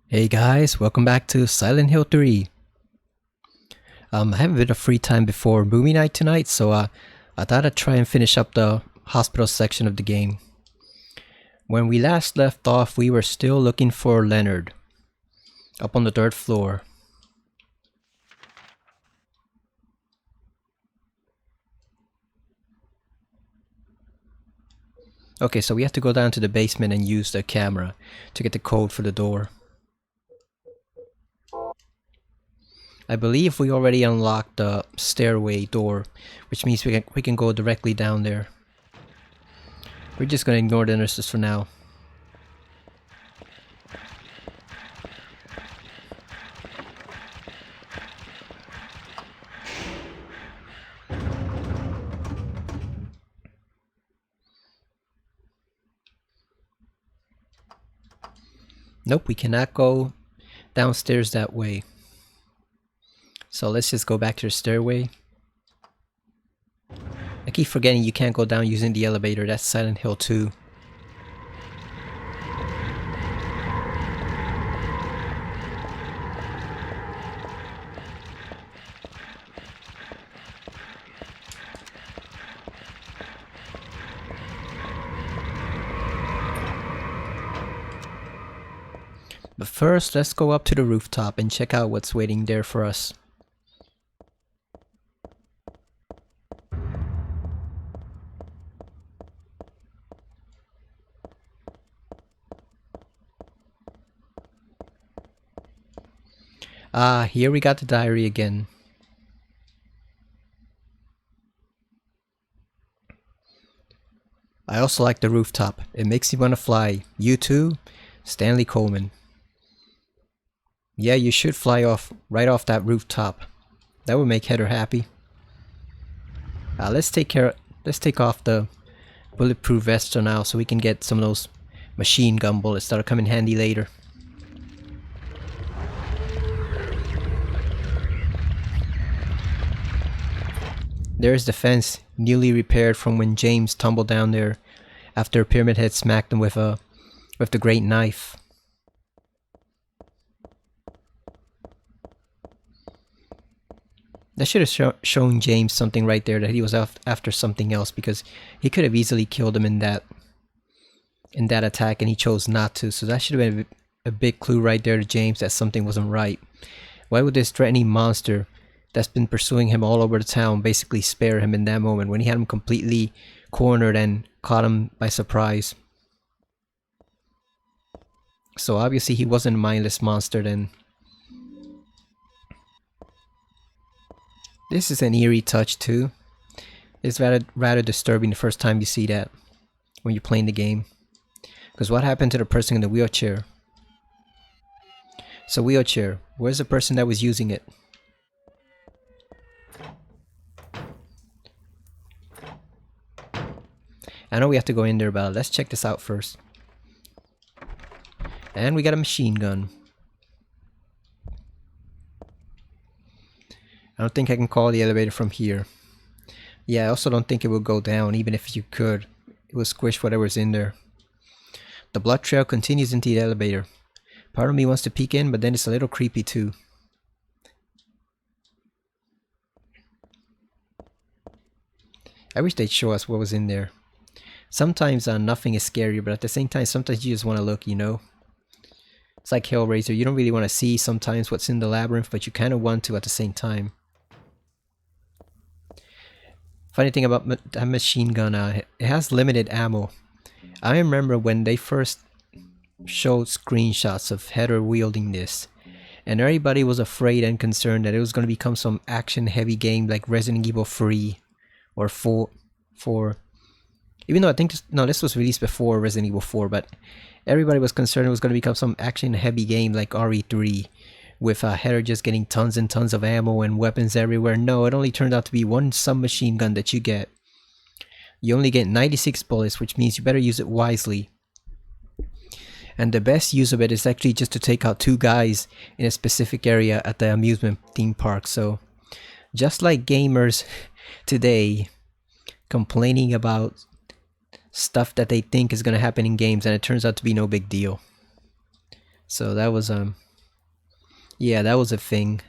Hey guys, welcome back to Silent Hill 3. I have a bit of free time before movie night tonight, so I thought I'd try and finish up the hospital section of the game. When we last left off, we were still looking for Leonard, up on the 3rd floor. Okay, so we have to go down to the basement and use the camera to get the code for the door. I believe we already unlocked the stairway door, which means we can go directly down there. We're just gonna ignore the nurses for now. Nope, we cannot go downstairs that way. So let's just go back to the stairway. I keep forgetting you can't go down using the elevator. That's Silent Hill 2. But first, let's go up to the rooftop and check out what's waiting there for us. Ah, here we got the diary again. I also like the rooftop. It makes me want to fly. You too? Stanley Coleman. Yeah, you should fly off right off that rooftop. That would make Heather happy. Let's take off the bulletproof vest for now so we can get some of those machine gun bullets that'll come in handy later. There's the fence, newly repaired from when James tumbled down there after Pyramid Head smacked him with the great knife. That should have shown James something right there, that he was after something else, because he could have easily killed him in that attack, and he chose not to. So that should have been a big clue right there to James that something wasn't right. Why would this threatening monster that's been pursuing him all over the town basically spare him in that moment when he had him completely cornered and caught him by surprise? So obviously he wasn't a mindless monster then. This is an eerie touch too. It's rather disturbing the first time you see that when you're playing the game. Because what happened to the person in the wheelchair? So wheelchair, where's the person that was using it? I know we have to go in there, but let's check this out first. And we got a machine gun. I don't think I can call the elevator from here. Yeah, I also don't think it will go down, even if you could. It will squish whatever's in there. The blood trail continues into the elevator. Part of me wants to peek in, but then it's a little creepy too. I wish they'd show us what was in there. Sometimes nothing is scary, but at the same time, sometimes you just want to look, you know? It's like Hellraiser. You don't really want to see sometimes what's in the labyrinth, but you kind of want to at the same time. Funny thing about that machine gun, it has limited ammo. I remember when they first showed screenshots of Heather wielding this, and everybody was afraid and concerned that it was going to become some action-heavy game like Resident Evil 3 or 4. Even though I think this was released before Resident Evil 4, but everybody was concerned it was going to become some action-heavy game like RE3, with Heather just getting tons and tons of ammo and weapons everywhere. No, it only turned out to be one submachine gun that you get. You only get 96 bullets, which means you better use it wisely. And the best use of it is actually just to take out 2 guys in a specific area at the amusement theme park. So, just like gamers today complaining about stuff that they think is going to happen in games, and it turns out to be no big deal. So that was yeah, that was a thing.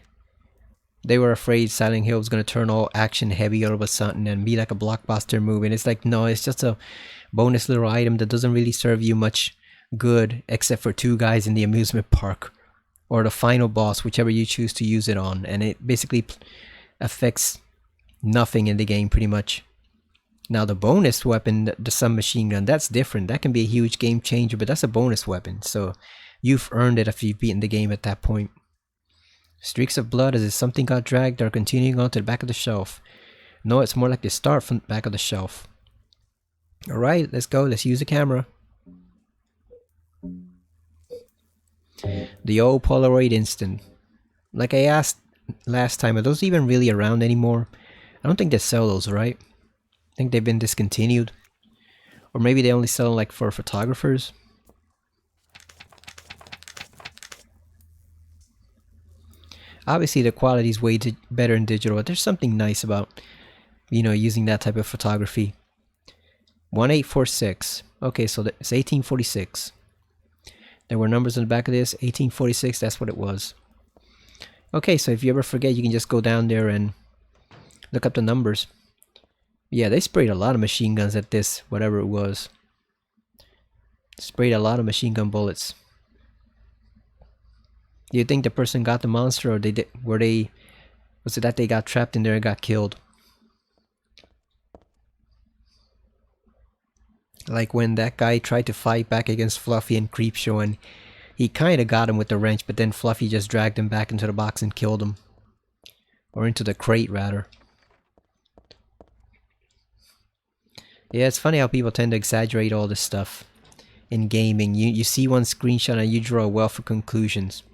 They were afraid Silent Hill was gonna turn all action heavy all of a sudden and be like a blockbuster movie. And it's like, no, it's just a bonus little item that doesn't really serve you much good except for two guys in the amusement park or the final boss, whichever you choose to use it on. And it basically affects nothing in the game pretty much. Now the bonus weapon, the submachine gun, that's different. That can be a huge game changer, but that's a bonus weapon. So you've earned it if you've beaten the game at that point. Streaks of blood as if something got dragged or continuing on to the back of the shelf. No, it's more like they start from the back of the shelf. Alright, let's go. Let's use the camera. The old Polaroid instant. Like I asked last time, are those even really around anymore? I don't think they sell those, right? I think they've been discontinued. Or maybe they only sell them like for photographers. Obviously the quality is way better in digital, but there's something nice about, you know, using that type of photography. 1846. Okay, so it's 1846. There were numbers on the back of this. 1846, that's what it was. Okay, so if you ever forget, you can just go down there and look up the numbers. Yeah, they sprayed a lot of machine guns at this, whatever it was. Sprayed a lot of machine gun bullets. Do you think the person got the monster, or was it that they got trapped in there and got killed? Like when that guy tried to fight back against Fluffy and Creepshow, and he kind of got him with the wrench, but then Fluffy just dragged him back into the box and killed him. Or into the crate, rather. Yeah, it's funny how people tend to exaggerate all this stuff in gaming. You see one screenshot and you draw a wealth of conclusions.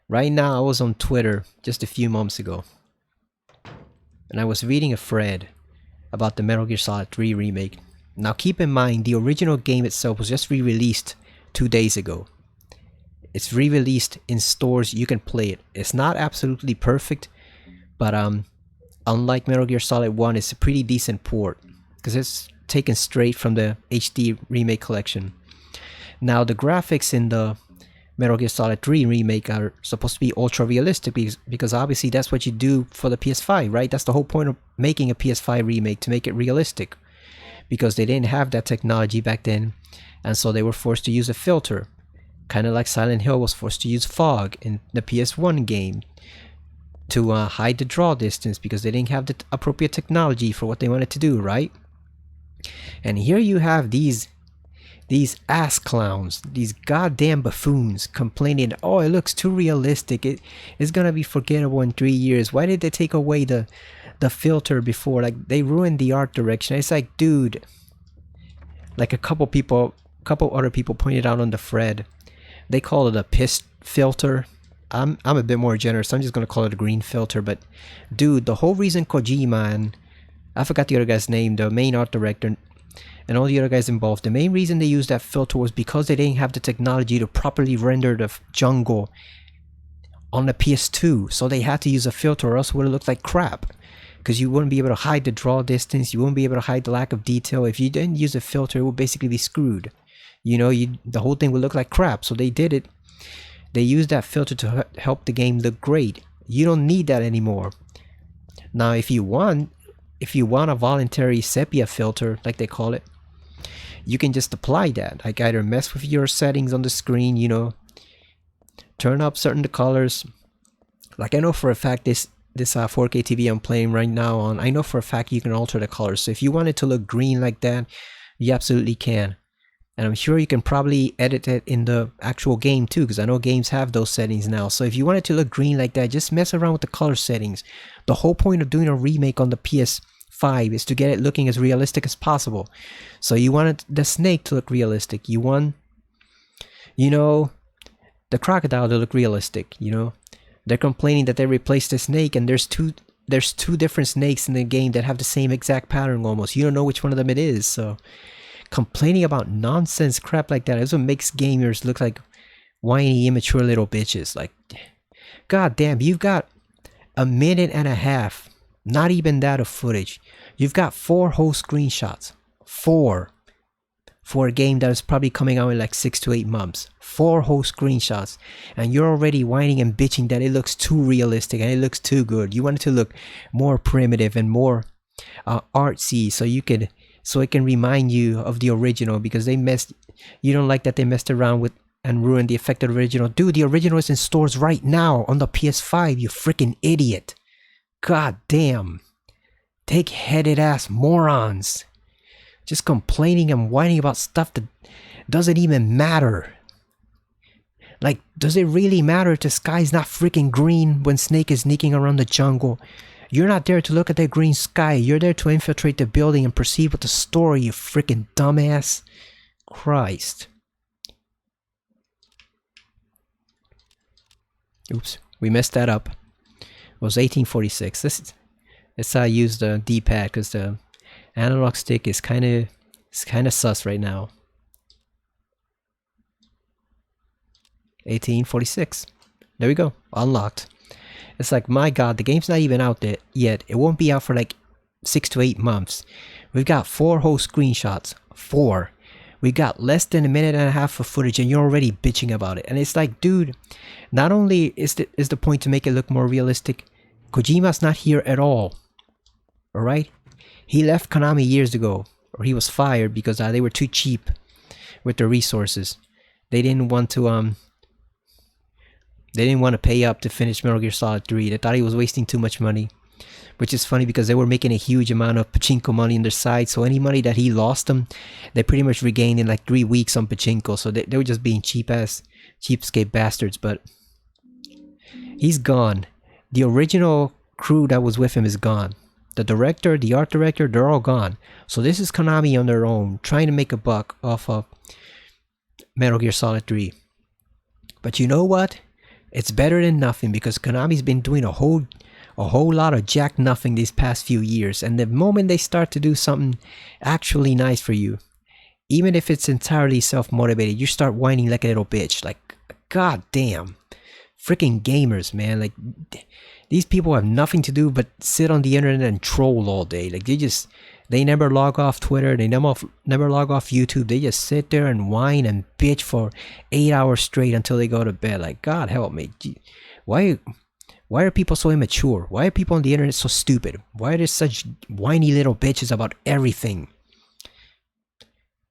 Right now, I was on Twitter just a few months ago, and I was reading a thread about the Metal Gear Solid 3 remake. Now keep in mind, the original game itself was just re-released 2 days ago. It's re-released in stores, you can play it. It's not absolutely perfect, but unlike Metal Gear Solid 1, it's a pretty decent port, because it's taken straight from the HD remake collection. Now the graphics in the Metal Gear Solid 3 remake are supposed to be ultra realistic because obviously that's what you do for the PS5, right? That's the whole point of making a PS5 remake, to make it realistic, because they didn't have that technology back then, and so they were forced to use a filter, kind of like Silent Hill was forced to use fog in the PS1 game to hide the draw distance, because they didn't have the appropriate technology for what they wanted to do, right? And here you have these ass clowns, these goddamn buffoons complaining, oh, it looks too realistic, it's gonna be forgettable in 3 years. Why did they take away the filter before? Like, they ruined the art direction. It's like, dude, like a couple other people pointed out on the thread, they call it a piss filter. I'm a bit more generous, I'm just gonna call it a green filter. But dude, the whole reason Kojima and I forgot the other guy's name, the main art director, and all the other guys involved, the main reason they used that filter was because they didn't have the technology to properly render the jungle on the PS2. So they had to use a filter, or else it would have looked like crap. Because you wouldn't be able to hide the draw distance, you wouldn't be able to hide the lack of detail. If you didn't use a filter, it would basically be screwed. You know, the whole thing would look like crap. So they did it. They used that filter to help the game look great. You don't need that anymore. Now, if you want a voluntary sepia filter, like they call it, you can just apply that. Like, either mess with your settings on the screen, you know, turn up certain colors. Like, I know for a fact this 4K TV I'm playing right now on, I know for a fact you can alter the colors. So if you want it to look green like that, you absolutely can. And I'm sure you can probably edit it in the actual game too, because I know games have those settings now. So if you want it to look green like that, just mess around with the color settings. The whole point of doing a remake on the PS5 is to get it looking as realistic as possible. So you wanted the snake to look realistic. You want, you know, the crocodile to look realistic, you know. They're complaining that they replaced the snake, and there's two different snakes in the game that have the same exact pattern almost. You don't know which one of them it is. So complaining about nonsense crap like that is what makes gamers look like whiny, immature little bitches. Like, god damn, you've got a minute and a half, not even that, of footage. You've got 4 whole screenshots. 4. for a game that is probably coming out in like 6 to 8 months. 4 whole screenshots, and you're already whining and bitching that it looks too realistic and it looks too good. You want it to look more primitive and more artsy, so it can remind you of the original, because you don't like that they messed around with and ruined the effect of the original. Dude, the original is in stores right now on the PS5, you freaking idiot. God damn. Take headed ass morons. Just complaining and whining about stuff that doesn't even matter. Like, does it really matter if the sky's not freaking green when Snake is sneaking around the jungle? You're not there to look at that green sky. You're there to infiltrate the building and proceed with the story, you freaking dumbass. Christ. Oops, we messed that up. It was 1846. This how I use the D-pad, because the analog stick is kind of sus right now. 1846. There we go. Unlocked. It's like, my god, the game's not even out there yet. It won't be out for like 6 to 8 months. We've got 4 whole screenshots. 4. We got less than a minute and a half of footage and you're already bitching about it. And it's like, dude, not only is the point to make it look more realistic, Kojima's not here at all. Alright? He left Konami years ago. Or he was fired because they were too cheap with their resources. They didn't want to pay up to finish Metal Gear Solid 3. They thought he was wasting too much money. Which is funny because they were making a huge amount of pachinko money on their side. So any money that he lost them, they pretty much regained in like 3 weeks on pachinko. So they were just being cheapskate bastards. But he's gone. The original crew that was with him is gone. The director, the art director, they're all gone. So this is Konami on their own, trying to make a buck off of Metal Gear Solid 3. But you know what? It's better than nothing, because Konami's been doing a whole lot of jack nothing these past few years, and the moment they start to do something actually nice for you, even if it's entirely self-motivated, you start whining like a little bitch. Like, god damn. Freaking gamers, man. Like, these people have nothing to do but sit on the internet and troll all day. Like, they never log off Twitter, they never log off YouTube. They just sit there and whine and bitch for 8 hours straight until they go to bed. Like, god help me. Why are people so immature? Why are people on the internet so stupid? Why are there such whiny little bitches about everything?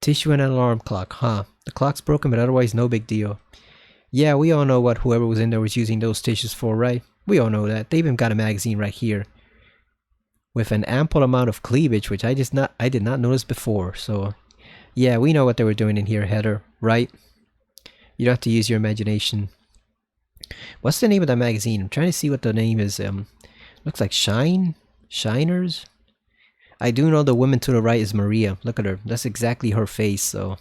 Tissue and an alarm clock, huh? The clock's broken, but otherwise no big deal. Yeah, we all know what whoever was in there was using those tissues for, right? We all know that. They even got a magazine right here with an ample amount of cleavage, which I did not notice before. So, yeah, we know what they were doing in here, Heather, right? You don't have to use your imagination. What's the name of that magazine? I'm trying to see what the name is. Looks like Shiners. I do know the woman to the right is Maria. Look at her. That's exactly her face. So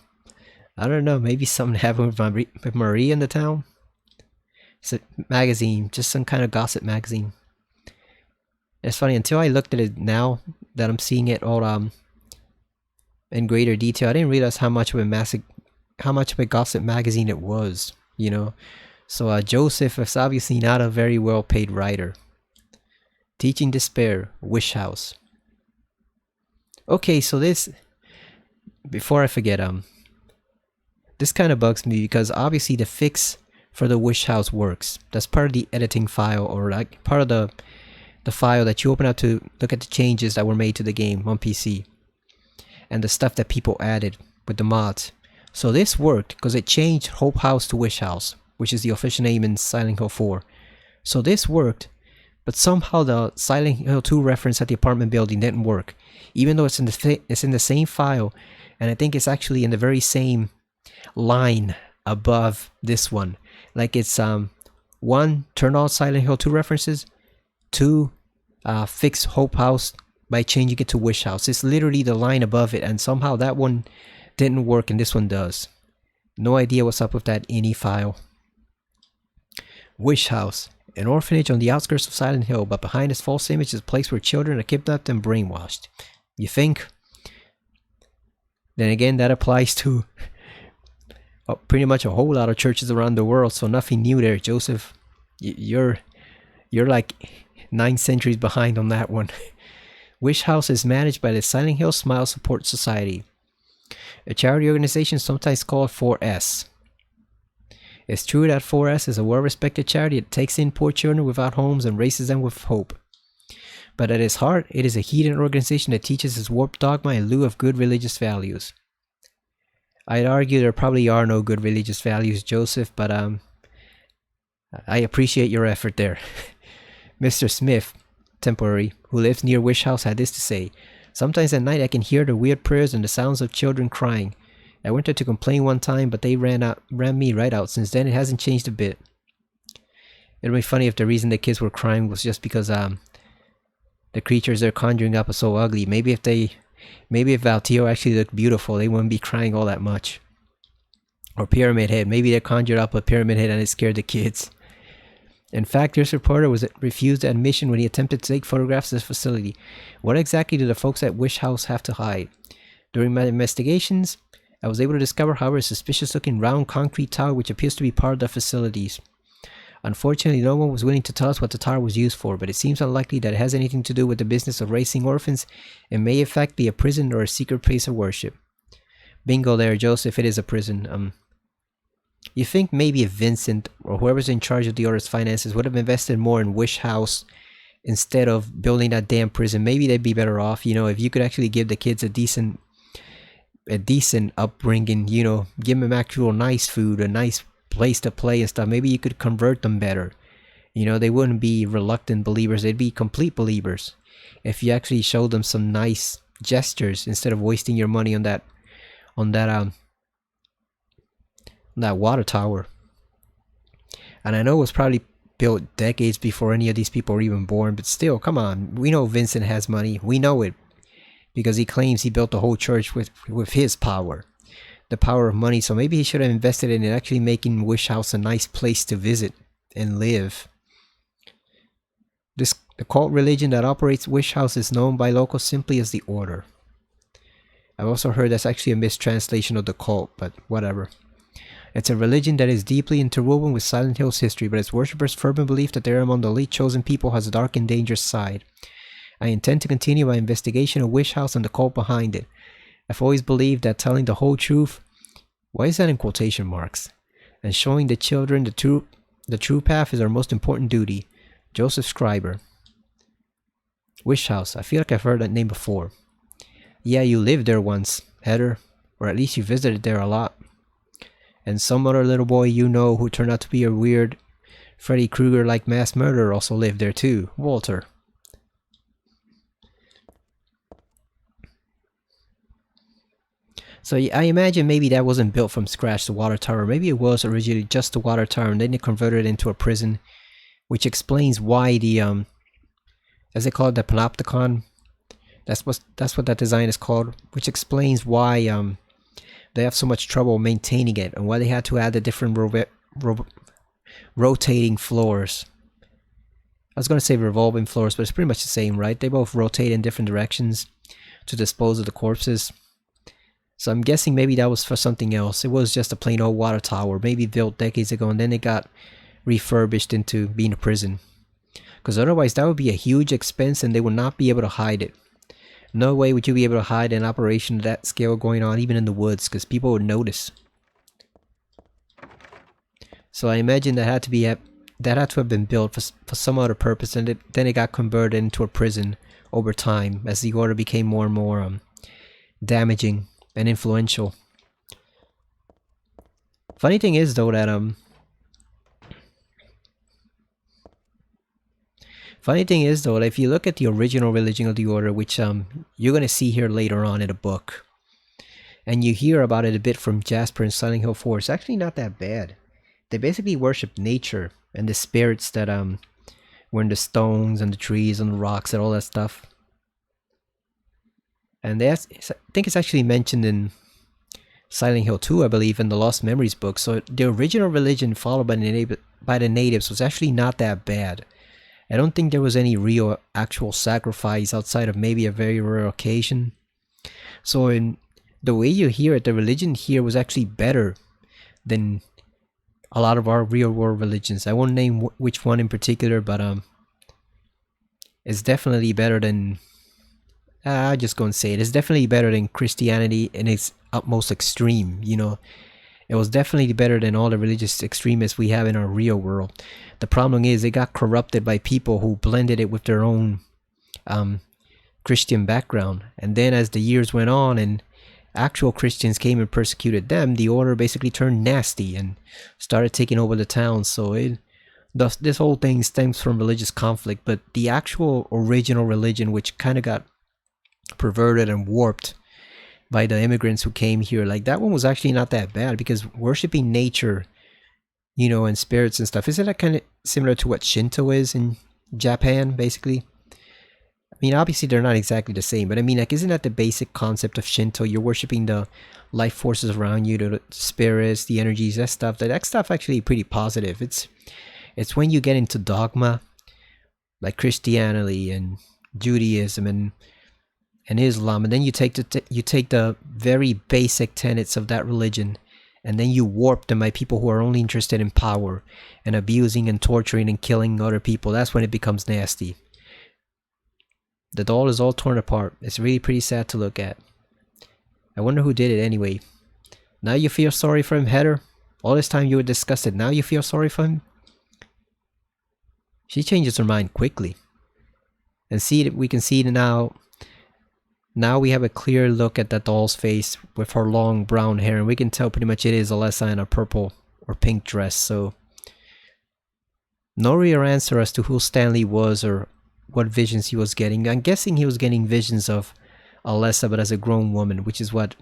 I don't know. Maybe something happened with Maria in the town. It's a magazine, just some kind of gossip magazine. It's funny, until I looked at it now that I'm seeing it all in greater detail, I didn't realize how much of a gossip magazine it was. You know. So Joseph is obviously not a very well paid writer. Teaching Despair, Wish House. Okay, so this, before I forget, this kind of bugs me because obviously the fix for the Wish House works. That's part of the editing file, or like part of the file that you open up to look at the changes that were made to the game on PC. And the stuff that people added with the mods. So this worked because it changed Hope House to Wish House, which is the official name in Silent Hill 4. So this worked, but somehow the Silent Hill 2 reference at the apartment building didn't work, even though it's in the same file, and I think it's actually in the very same line above this one. Like it's 1, turn all Silent Hill 2 references, 2, fix Hope House by changing it to Wish House. It's literally the line above it, and somehow that one didn't work and this one does. No idea what's up with that INI file. Wish House, an orphanage on the outskirts of Silent Hill, but behind its false image is a place where children are kidnapped and brainwashed. You think? Then again, that applies to pretty much a whole lot of churches around the world, so nothing new there, Joseph. You're like 9 centuries behind on that one. Wish House is managed by the Silent Hill Smile Support Society. A charity organization sometimes called 4S. It's true that 4S is a well-respected charity that takes in poor children without homes and raises them with hope. But at its heart, it is a heathen organization that teaches its warped dogma in lieu of good religious values. I'd argue there probably are no good religious values, Joseph, but I appreciate your effort there. Mr. Smith, temporary, who lives near Wish House, had this to say. Sometimes at night I can hear the weird prayers and the sounds of children crying. I went there to complain one time, but they ran me right out. Since then, it hasn't changed a bit. It'd be funny if the reason the kids were crying was just because the creatures they're conjuring up are so ugly. Maybe if Valtio actually looked beautiful, they wouldn't be crying all that much. Or Pyramid Head. Maybe they conjured up a Pyramid Head and it scared the kids. In fact, this reporter was refused admission when he attempted to take photographs of the facility. What exactly do the folks at Wish House have to hide? During my investigations, I was able to discover, however, a suspicious-looking round concrete tower which appears to be part of the facilities. Unfortunately, no one was willing to tell us what the tower was used for, but it seems unlikely that it has anything to do with the business of raising orphans and may in fact be a prison or a secret place of worship. Bingo there, Joseph, it is a prison. You think maybe if Vincent or whoever's in charge of the order's finances would have invested more in Wish House instead of building that damn prison, maybe they'd be better off. You know, if you could actually give the kids a decent upbringing, you know, give them actual nice food, a nice place to play and stuff, maybe you could convert them better. You know, they wouldn't be reluctant believers, they'd be complete believers if you actually showed them some nice gestures instead of wasting your money on that water tower. And I know it was probably built decades before any of these people were even born, but still, come on, we know Vincent has money, we know it, because he claims he built the whole church with his power, the power of money. So maybe he should have invested in actually making Wish House a nice place to visit and live. The cult religion that operates Wish House is known by locals simply as the Order. I've also heard that's actually a mistranslation of the cult, but whatever. It's a religion that is deeply interwoven with Silent Hill's history, but its worshippers' fervent belief that they are among the elite chosen people has a dark and dangerous side. I intend to continue my investigation of Wish House and the cult behind it. I've always believed that telling the whole truth, why is that in quotation marks, and showing the children the true path is our most important duty. Joseph Scriber. Wish House. I feel like I've heard that name before. Yeah, you lived there once, Heather, or at least you visited there a lot. And some other little boy you know who turned out to be a weird Freddy Krueger-like mass murderer also lived there too, Walter. So I imagine maybe that wasn't built from scratch, the water tower. Maybe it was originally just the water tower and then they converted it into a prison, which explains why the as they call it, the panopticon. That's what that design is called, which explains why they have so much trouble maintaining it and why they had to add the different rotating floors. I was going to say revolving floors, but it's pretty much the same, right? They both rotate in different directions to dispose of the corpses. So I'm guessing maybe that was for something else. It was just a plain old water tower, maybe built decades ago, and then it got refurbished into being a prison. Because otherwise that would be a huge expense and they would not be able to hide it. No way would you be able to hide an operation of that scale going on even in the woods, because people would notice. So I imagine that had to have been built for some other purpose, and then it got converted into a prison over time as the order became more and more damaging and influential. Funny thing is though that if you look at the original religion of the order, which you're gonna see here later on in the book, and you hear about it a bit from Jasper and Silent Hill 4, it's actually not that bad. They basically worship nature and the spirits that were in the stones and the trees and the rocks and all that stuff. And I think it's actually mentioned in Silent Hill 2, I believe, in the Lost Memories book. So the original religion followed by the natives was actually not that bad. I don't think there was any real actual sacrifice outside of maybe a very rare occasion. So in the way you hear it, the religion here was actually better than a lot of our real world religions. I won't name which one in particular, but it's definitely better than I'll just go and say it. It's definitely better than Christianity in its utmost extreme, you know. It was definitely better than all the religious extremists we have in our real world. The problem is it got corrupted by people who blended it with their own Christian background. And then as the years went on and actual Christians came and persecuted them, the order basically turned nasty and started taking over the town. So this whole thing stems from religious conflict, but the actual original religion, which kind of got perverted and warped by the immigrants who came here, like that one was actually not that bad, because worshiping nature, you know, and spirits and stuff, isn't that kind of similar to what Shinto is in Japan, basically? I mean, obviously they're not exactly the same, but I mean, like, isn't that the basic concept of Shinto? You're worshiping the life forces around you, the spirits, the energies, that stuff. That stuff actually pretty positive. It's when you get into dogma, like Christianity and Judaism and Islam, and then you take the very basic tenets of that religion, and then you warp them by people who are only interested in power and abusing and torturing and killing other people. That's when it becomes nasty. The doll is all torn apart. It's really pretty sad to look at. I wonder who did it anyway. Now you feel sorry for him, Heather? All this time you were disgusted. Now you feel sorry for him? She changes her mind quickly. And see, we can see now. Now we have a clear look at that doll's face with her long brown hair, and we can tell pretty much it is Alessa in a purple or pink dress. So no real answer as to who Stanley was or what visions he was getting. I'm guessing he was getting visions of Alessa, but as a grown woman, which is what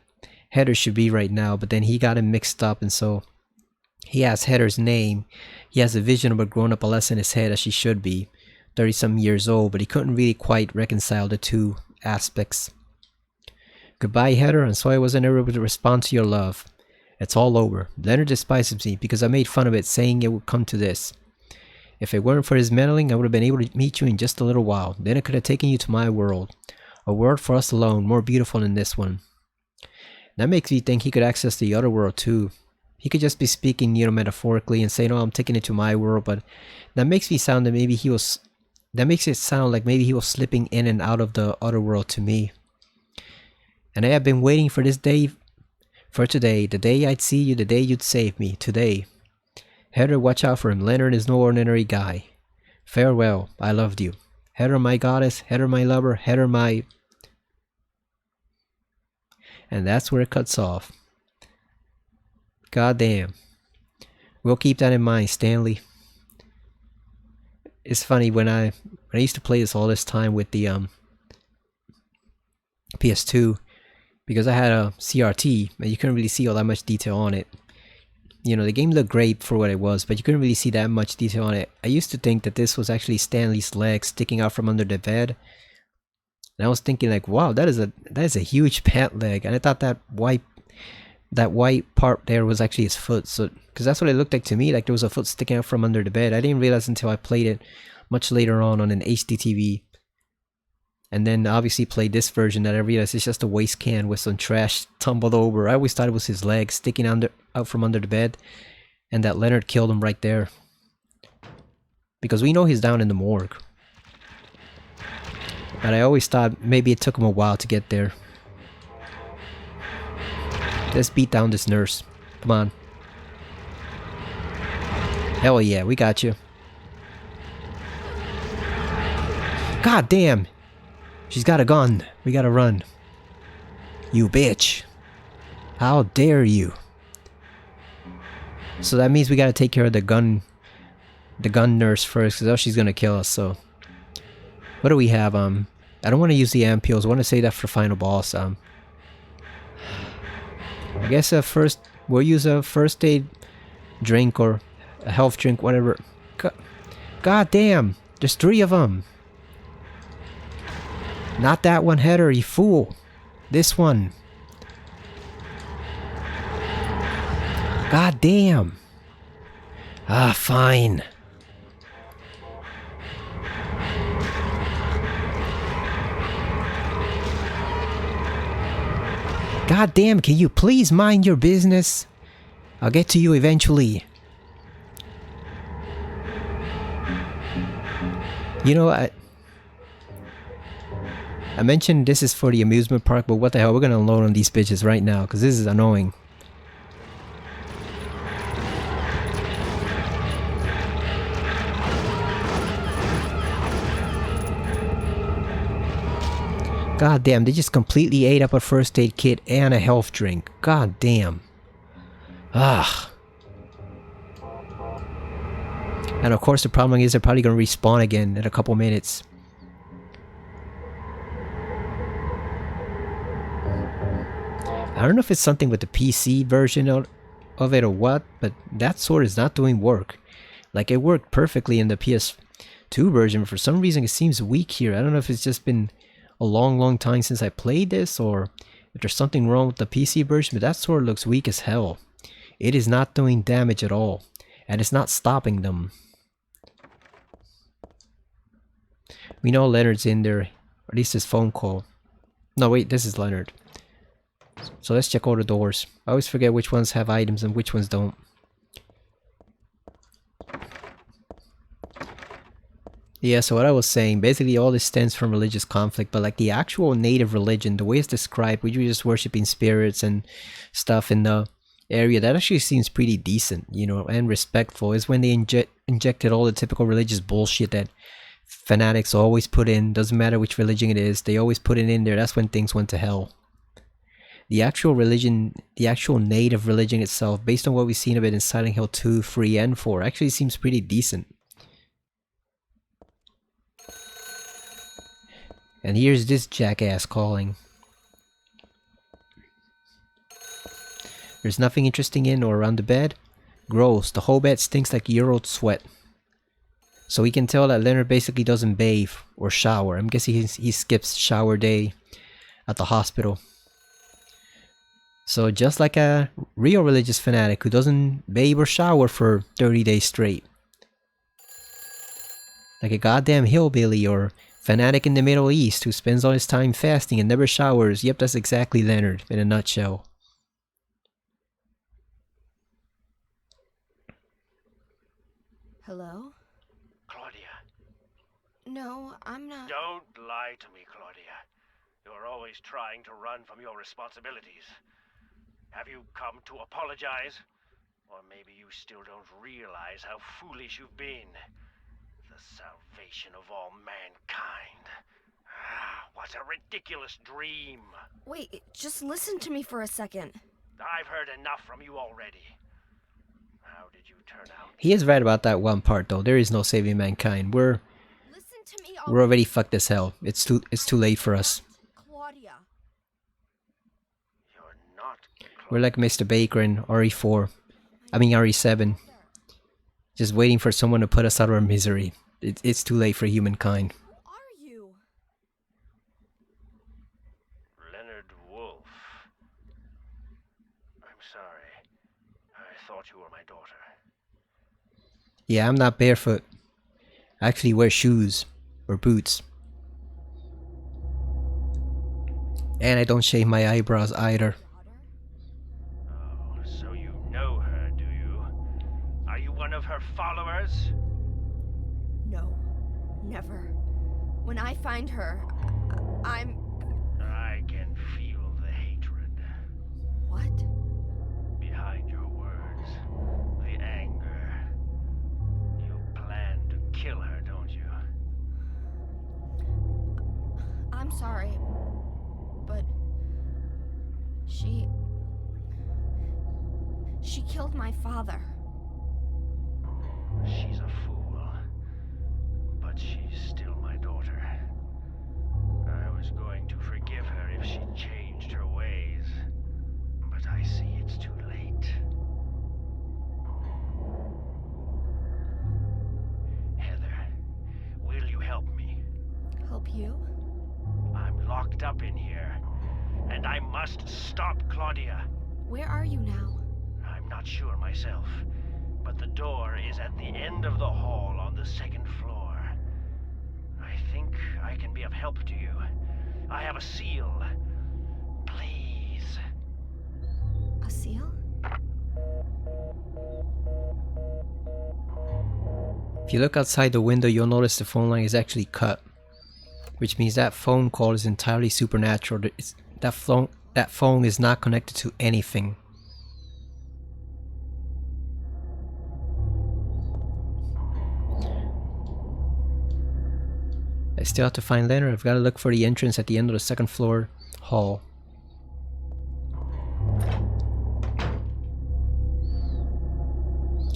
Heather should be right now. But then he got him mixed up, and so he has Heather's name. He has a vision of a grown-up Alessa in his head, as she should be, 30-some years old, but he couldn't really quite reconcile the two aspects. Goodbye, Heather. I'm sorry I wasn't able to respond to your love. It's all over. Leonard despises me because I made fun of it, saying it would come to this. If it weren't for his meddling, I would have been able to meet you in just a little while. Then I could have taken you to my world. A world for us alone, more beautiful than this one. That makes me think he could access the other world too. He could just be speaking, you know, metaphorically and saying, "Oh, I'm taking it to my world," but that makes me sound that maybe he was. That makes it sound like maybe he was slipping in and out of the other world to me. And I have been waiting for this day, for today, the day I'd see you, the day you'd save me, today. Heather, watch out for him. Leonard is no ordinary guy. Farewell, I loved you. Heather, my goddess, Heather, my lover, Heather, my... And that's where it cuts off. God damn. We'll keep that in mind, Stanley. It's funny, when I used to play this all this time with the PS2, because I had a CRT, and you couldn't really see all that much detail on it. You know, the game looked great for what it was, but you couldn't really see that much detail on it. I used to think that this was actually Stanley's leg sticking out from under the bed. And I was thinking like, wow, that is a huge pant leg. And I thought that white part there was actually his foot. So, because that's what it looked like to me, like there was a foot sticking out from under the bed. I didn't realize until I played it much later on an HD TV. And then obviously played this version that I realized it's just a waste can with some trash tumbled over. I always thought it was his leg sticking out from under the bed, and that Leonard killed him right there. Because we know he's down in the morgue. But I always thought maybe it took him a while to get there. Let's beat down this nurse. Come on. Hell yeah, we got you. God damn! She's got a gun. We gotta run. You bitch. How dare you? So that means we gotta take care of the gun nurse first, because else she's gonna kill us. So what do we have? I don't want to use the ampules. I want to save that for final boss. I guess we'll use a first aid drink or a health drink, whatever. God damn, there's 3 of them. Not that one, Heather, you fool. This one. God damn. Ah, fine. God damn, can you please mind your business? I'll get to you eventually. You know, I mentioned this is for the amusement park, but what the hell, we're gonna unload on these bitches right now, because this is annoying. God damn, they just completely ate up a first aid kit and a health drink. God damn. Ah. And of course the problem is they're probably gonna respawn again in a couple minutes. I don't know if it's something with the PC version of it or what, but that sword is not doing work. Like, it worked perfectly in the PS2 version, but for some reason it seems weak here. I don't know if it's just been a long time since I played this, or if there's something wrong with the PC version, but that sword looks weak as hell. It is not doing damage at all, and it's not stopping them. We know Leonard's in there, or at least his phone call. No, wait, this is Leonard. So let's check all the doors. I always forget which ones have items and which ones don't. Yeah, so what I was saying, basically all this stems from religious conflict, but like the actual native religion, the way it's described, where you're just worshipping spirits and stuff in the area, that actually seems pretty decent, you know, and respectful, is when they injected all the typical religious bullshit that fanatics always put in. Doesn't matter which religion it is, they always put it in there. That's when things went to hell. The actual religion, the actual native religion itself, based on what we've seen of it in Silent Hill 2, 3, and 4, actually seems pretty decent. And here's this jackass calling. There's nothing interesting in or around the bed. Gross, the whole bed stinks like year-old sweat. So we can tell that Leonard basically doesn't bathe or shower. I'm guessing he skips shower day at the hospital. So just like a real religious fanatic who doesn't bathe or shower for 30 days straight. Like a goddamn hillbilly or fanatic in the Middle East who spends all his time fasting and never showers. Yep, that's exactly Leonard in a nutshell. Hello? Claudia. No, I'm not. Don't lie to me, Claudia. You're always trying to run from your responsibilities. Have you come to apologize? Or maybe you still don't realize how foolish you've been. The salvation of all mankind. What a ridiculous dream. Wait, just listen to me for a second. I've heard enough from you already. How did you turn out? He is right about that one part though. There is no saving mankind. We're already fucked as hell. It's too late for us. Claudia. You're not. We're like Mr. Baker in RE4. I mean RE7. Just waiting for someone to put us out of our misery. It's too late for humankind. Who are you? Leonard Wolf. I'm sorry. I thought you were my daughter. Yeah, I'm not barefoot. I actually wear shoes. Or boots. And I don't shave my eyebrows either. Oh, so you know her, do you? Are you one of her followers? No, never. When I find her, I'm... I can feel the hatred. What? Behind your words. The anger. You plan to kill her, don't you? I'm sorry, but... She killed my father. She's a fool. But she's still my daughter. I was going to forgive her if she changed her ways. But I see it's too late. Heather, will you help me? Help you? I'm locked up in here, and I must stop Claudia. Where are you now? I'm not sure myself, but the door is at the end of the hall on the second floor. I think I can be of help to you. I have a seal. Please. A seal? If you look outside the window, you'll notice the phone line is actually cut. which means that phone call is entirely supernatural. That phone is not connected to anything. I still have to find Leonard. I've got to look for the entrance at the end of the second floor hall.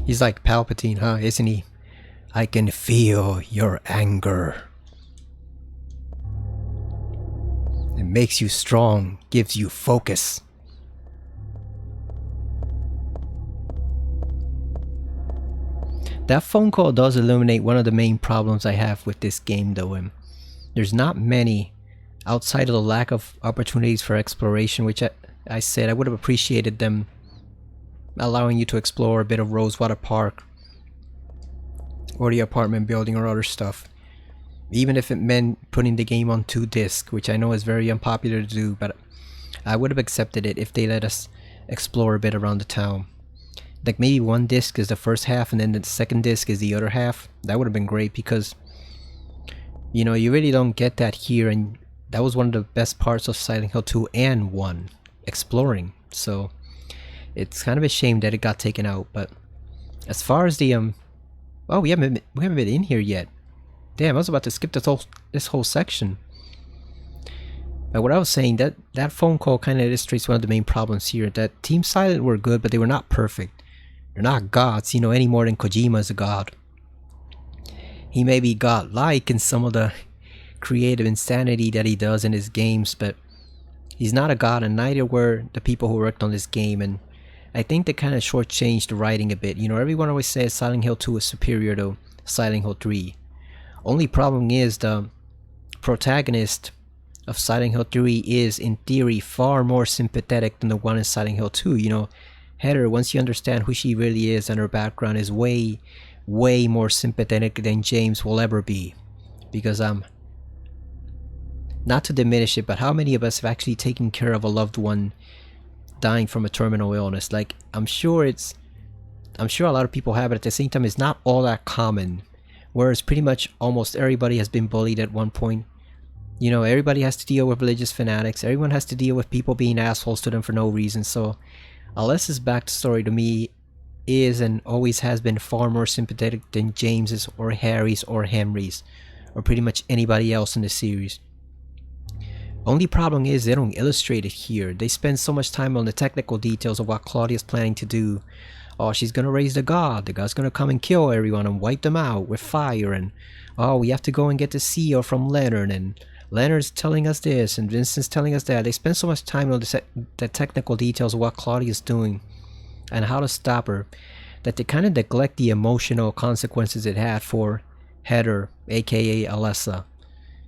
He's like Palpatine, huh? Isn't he? I can feel your anger. It makes you strong, gives you focus. That phone call does illuminate one of the main problems I have with this game though, and there's not many outside of the lack of opportunities for exploration, which I said I would have appreciated them allowing you to explore a bit of Rosewater Park or the apartment building or other stuff. Even if it meant putting the game on 2 discs, which I know is very unpopular to do, but I would have accepted it if they let us explore a bit around the town. Like maybe 1 disc is the first half and then the second disc is the other half. That would have been great because, you know, you really don't get that here, and that was one of the best parts of Silent Hill 2 and 1, exploring. So it's kind of a shame that it got taken out. But as far as the oh, we haven't been in here yet. Damn, I was about to skip this whole section. But what I was saying, that phone call kind of illustrates one of the main problems here. That Team Silent were good, but they were not perfect. They're not gods, you know, any more than Kojima is a god. He may be godlike in some of the creative insanity that he does in his games, but he's not a god, and neither were the people who worked on this game. And I think they kind of shortchanged the writing a bit. You know, everyone always says Silent Hill 2 is superior to Silent Hill 3. Only problem is the protagonist of Silent Hill 3 is, in theory, far more sympathetic than the one in Silent Hill 2. You know, Heather, once you understand who she really is and her background, is way, way more sympathetic than James will ever be. Because, not to diminish it, but how many of us have actually taken care of a loved one dying from a terminal illness? Like, I'm sure a lot of people have it. At the same time, it's not all that common. Whereas pretty much almost everybody has been bullied at one point. You know, everybody has to deal with religious fanatics. Everyone has to deal with people being assholes to them for no reason. So, Alessa's backstory to me is and always has been far more sympathetic than James's or Harry's or Henry's or pretty much anybody else in the series. Only problem is they don't illustrate it here. They spend so much time on the technical details of what Claudia's planning to do. Oh, she's gonna raise the god. The god's gonna come and kill everyone and wipe them out with fire. And oh, we have to go and get the seal from Leonard. And Leonard's telling us this and Vincent's telling us that. They spend so much time on the technical details of what Claudia's doing and how to stop her that they kind of neglect the emotional consequences it had for Heather, aka Alessa.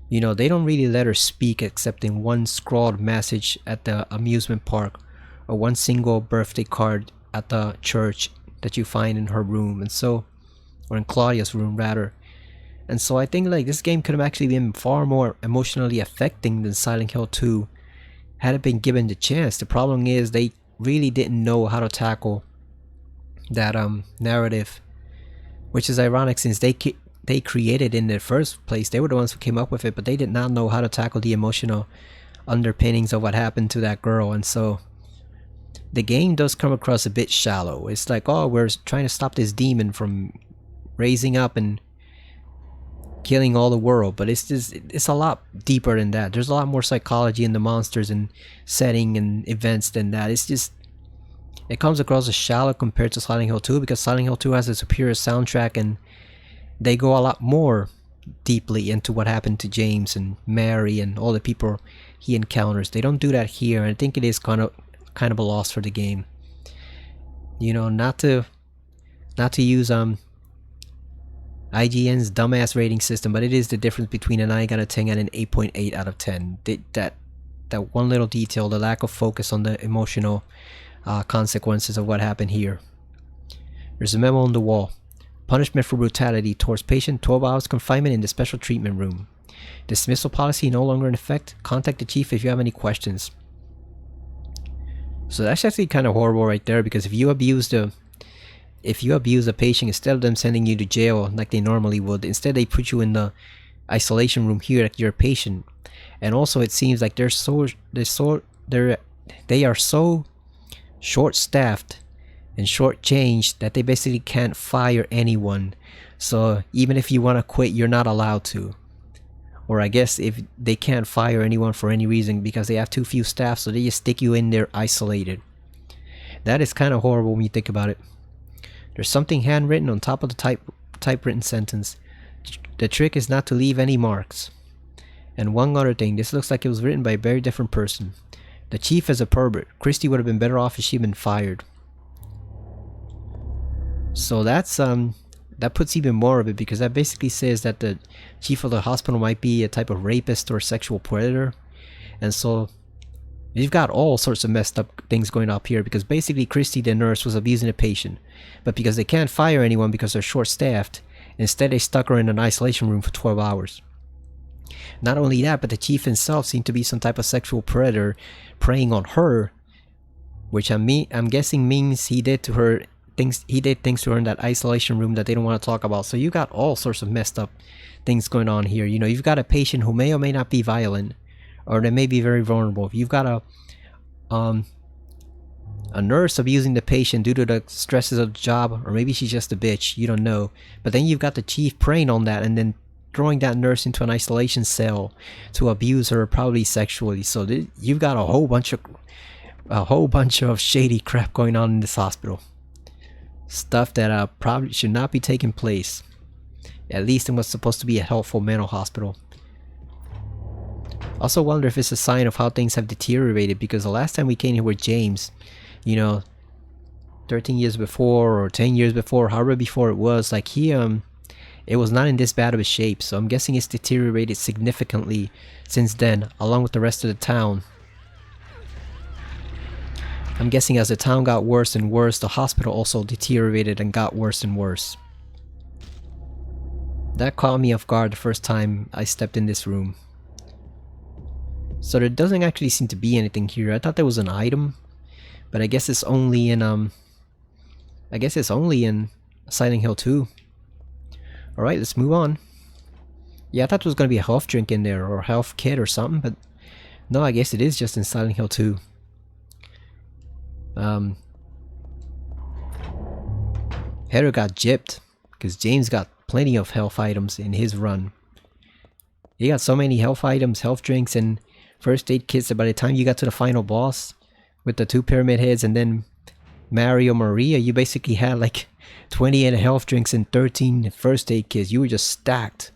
You know, they don't really let her speak except in one scrawled message at the amusement park or one single birthday card at the church that you find in her room, and so, or in Claudia's room rather. And so I think like this game could have actually been far more emotionally affecting than Silent Hill 2 had it been given the chance. The problem is they really didn't know how to tackle that narrative, which is ironic since they created it in the first place. They were the ones who came up with it, but they did not know how to tackle the emotional underpinnings of what happened to that girl. And so the game does come across a bit shallow. It's like, oh, we're trying to stop this demon from raising up and killing all the world, but it's a lot deeper than that. There's a lot more psychology in the monsters and setting and events than that. It comes across as shallow compared to Silent Hill 2 because Silent Hill 2 has a superior soundtrack and they go a lot more deeply into what happened to James and Mary and all the people he encounters. They don't do that here, and I think it is kind of a loss for the game. You know, not to use IGN's dumbass rating system, but it is the difference between a 9 out of 10 and an 8.8 out of 10. That one little detail, the lack of focus on the emotional consequences of what happened here. There's a memo on the wall. Punishment for brutality towards patient, 12 hours confinement in the special treatment room. Dismissal policy no longer in effect. Contact the chief if you have any questions. So that's actually kind of horrible right there, because if you abuse a patient, instead of them sending you to jail like they normally would, instead they put you in the isolation room here at your patient. And also it seems like they are so short-staffed and short-changed that they basically can't fire anyone. So even if you want to quit, you're not allowed to. Or I guess if they can't fire anyone for any reason because they have too few staff, so they just stick you in there isolated. That is kind of horrible when you think about it. There's something handwritten on top of the typewritten sentence. The trick is not to leave any marks. And one other thing, this looks like it was written by a very different person. The chief is a pervert. Christy would have been better off if she'd been fired. So that's that puts even more of it, because that basically says that the chief of the hospital might be a type of rapist or sexual predator. And so you've got all sorts of messed up things going up here, because basically Christy the nurse was abusing a patient, but because they can't fire anyone because they're short-staffed, instead they stuck her in an isolation room for 12 hours. Not only that, but the chief himself seemed to be some type of sexual predator preying on her, which I'm guessing means he did things to her in that isolation room that they don't want to talk about. So you got all sorts of messed up things going on here. You know, you've got a patient who may or may not be violent, or they may be very vulnerable. You've got a nurse abusing the patient due to the stresses of the job, or maybe she's just a bitch, you don't know. But then you've got the chief preying on that and then throwing that nurse into an isolation cell to abuse her, probably sexually. So you've got a whole bunch of shady crap going on in this hospital. Stuff that probably should not be taking place, at least in what's supposed to be a helpful mental hospital. Also wonder if it's a sign of how things have deteriorated, because the last time we came here with James, you know, 13 years before or 10 years before, however before it was, like it was not in this bad of a shape. So I'm guessing it's deteriorated significantly since then, along with the rest of the town. I'm guessing as the town got worse and worse, the hospital also deteriorated and got worse and worse. That caught me off guard the first time I stepped in this room. So there doesn't actually seem to be anything here. I thought there was an item, but I guess it's only in Silent Hill 2. Alright, let's move on. Yeah, I thought there was gonna be a health drink in there, or a health kit or something, but no, I guess it is just in Silent Hill 2. Heather got gypped because James got plenty of health items in his run. He got so many health items, health drinks, and first aid kits that by the time you got to the final boss with the 2 pyramid heads and then Mario Maria, you basically had like 28 health drinks and 13 first aid kits. You were just stacked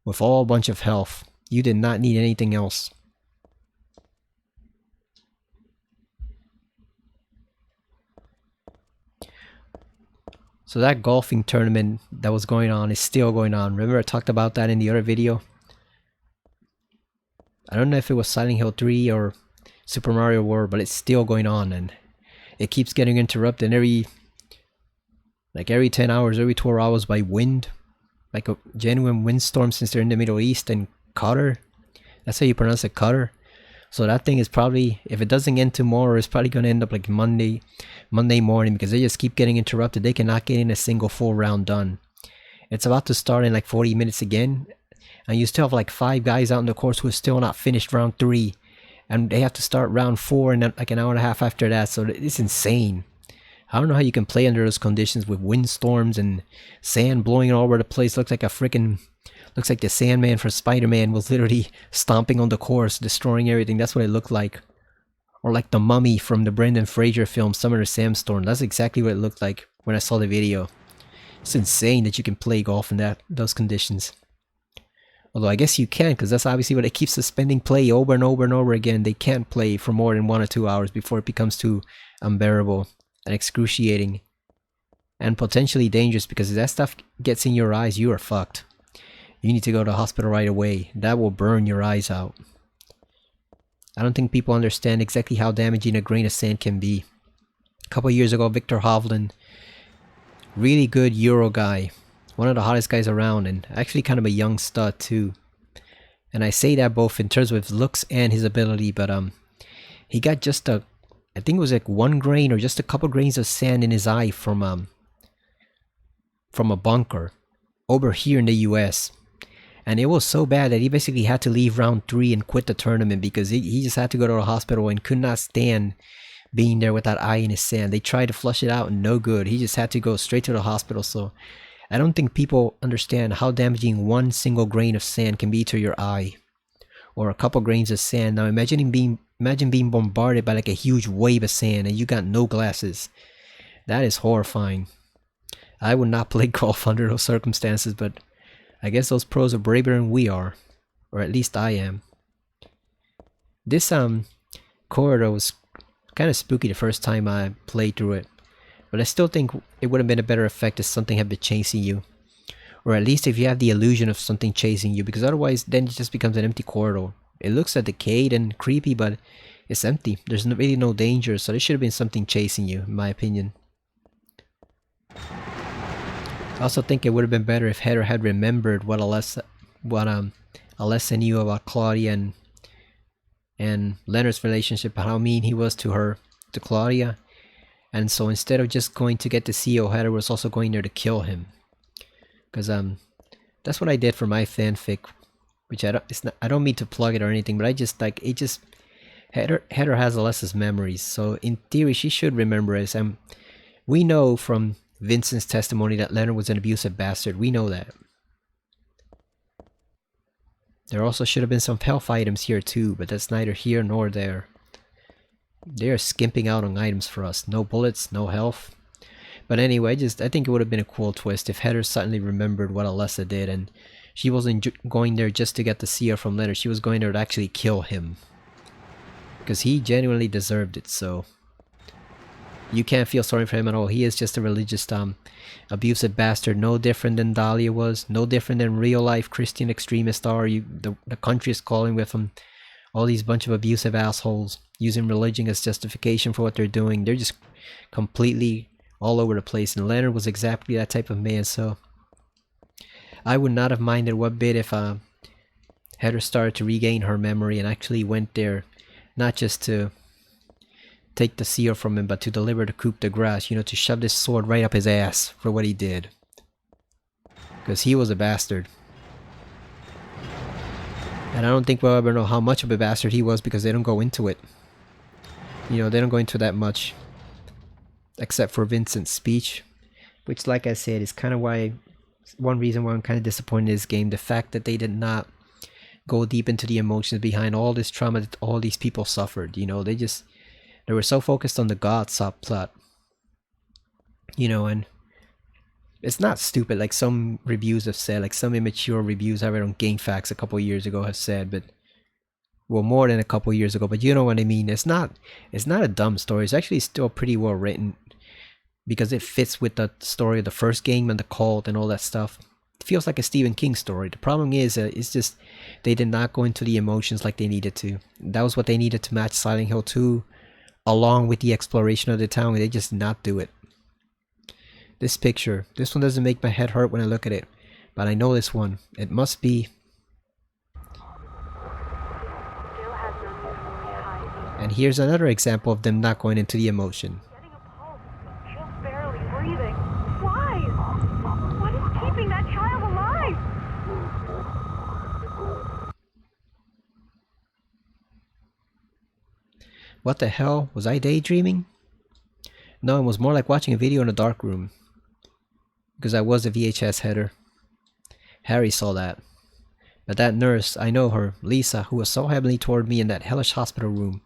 with all a bunch of health. You did not need anything else. So that golfing tournament that was going on is still going on. Remember I talked about that in the other video? I don't know if it was Silent Hill 3 or Super Mario World, but it's still going on, and it keeps getting interrupted every 10 hours, every 12 hours by wind. Like a genuine windstorm, since they're in the Middle East, and Qatar. That's how you pronounce it, Qatar. So that thing is probably, if it doesn't end tomorrow, it's probably going to end up like Monday morning, because they just keep getting interrupted. They cannot get in a single full round done. It's about to start in like 40 minutes again, and you still have like 5 guys out on the course who are still not finished round 3, and they have to start round 4 in like an hour and a half after that. So it's insane. I don't know how you can play under those conditions with windstorms and sand blowing all over the place. Looks like the Sandman from Spider-Man was literally stomping on the course, destroying everything. That's what it looked like. Or like the Mummy from the Brendan Fraser film Summer of Sandstorm. That's exactly what it looked like when I saw the video. It's insane that you can play golf in those conditions. Although I guess you can, because that's obviously what it keeps suspending play over and over and over again. They can't play for more than 1 or 2 hours before it becomes too unbearable and excruciating and potentially dangerous, because if that stuff gets in your eyes, you are fucked. You need to go to the hospital right away. That will burn your eyes out. I don't think people understand exactly how damaging a grain of sand can be. A couple years ago, Victor Hovland, really good Euro guy, one of the hottest guys around, and actually kind of a young stud too. And I say that both in terms of his looks and his ability, but he got just I think it was like 1 grain or just a couple grains of sand in his eye from a bunker over here in the US. And it was so bad that he basically had to leave round 3 and quit the tournament because he just had to go to the hospital and could not stand being there with that eye in his sand. They tried to flush it out and no good. He just had to go straight to the hospital. So I don't think people understand how damaging one single grain of sand can be to your eye, or a couple grains of sand. Now imagine being bombarded by like a huge wave of sand and you got no glasses. That is horrifying. I would not play golf under those circumstances, but I guess those pros are braver than we are, or at least I am. This corridor was kind of spooky the first time I played through it, but I still think it would have been a better effect if something had been chasing you, or at least if you have the illusion of something chasing you, because otherwise then it just becomes an empty corridor. It looks decayed and creepy, but it's empty. There's really no danger, so there should have been something chasing you, in my opinion. I also think it would have been better if Heather had remembered what Alessa knew about Claudia and Leonard's relationship, how mean he was to Claudia. And so instead of just going to get the CEO, Heather was also going there to kill him. Because that's what I did for my fanfic, which I don't mean to plug it or anything, but I just like it. Just Heather has Alessa's memories, so in theory she should remember this. And we know from Vincent's testimony that Leonard was an abusive bastard. We know that. There also should have been some health items here too, but that's neither here nor there. They are skimping out on items for us. No bullets, no health. But anyway, I think it would have been a cool twist if Heather suddenly remembered what Alessa did, and she wasn't going there just to get the seer from Leonard. She was going there to actually kill him, because he genuinely deserved it. So you can't feel sorry for him at all. He is just a religious abusive bastard, no different than Dahlia was, no different than real life Christian extremists are. The country is calling with him. All these bunch of abusive assholes using religion as justification for what they're doing. They're just completely all over the place, and Leonard was exactly that type of man. So I would not have minded one bit if Heather started to regain her memory and actually went there, not just to take the seer from him, but to deliver the coup de grace, to shove this sword right up his ass for what he did. Because he was a bastard. And I don't think we'll ever know how much of a bastard he was, because they don't go into it. They don't go into that much. Except for Vincent's speech. Which, like I said, is kind of one reason why I'm kind of disappointed in this game. The fact that they did not go deep into the emotions behind all this trauma that all these people suffered. They were so focused on the God subplot. And it's not stupid like some reviews have said, like some immature reviews I read on GameFAQs a couple years ago have said, but well, more than a couple years ago, but you know what I mean. It's not a dumb story. It's actually still pretty well written, because it fits with the story of the first game and the cult and all that stuff. It feels like a Stephen King story. The problem is it's just they did not go into the emotions like they needed to. That was what they needed to match Silent Hill 2, along with the exploration of the town. They just did not do it. This one doesn't make my head hurt when I look at it, but I know this one. It must be. And here's another example of them not going into the emotion. Getting a pulse, just barely breathing. Why? What is keeping that child alive? What the hell? Was I daydreaming? No, it was more like watching a video in a dark room. Because I was a VHS header. Harry saw that. But that nurse, I know her, Lisa, who was so heavily toward me in that hellish hospital room.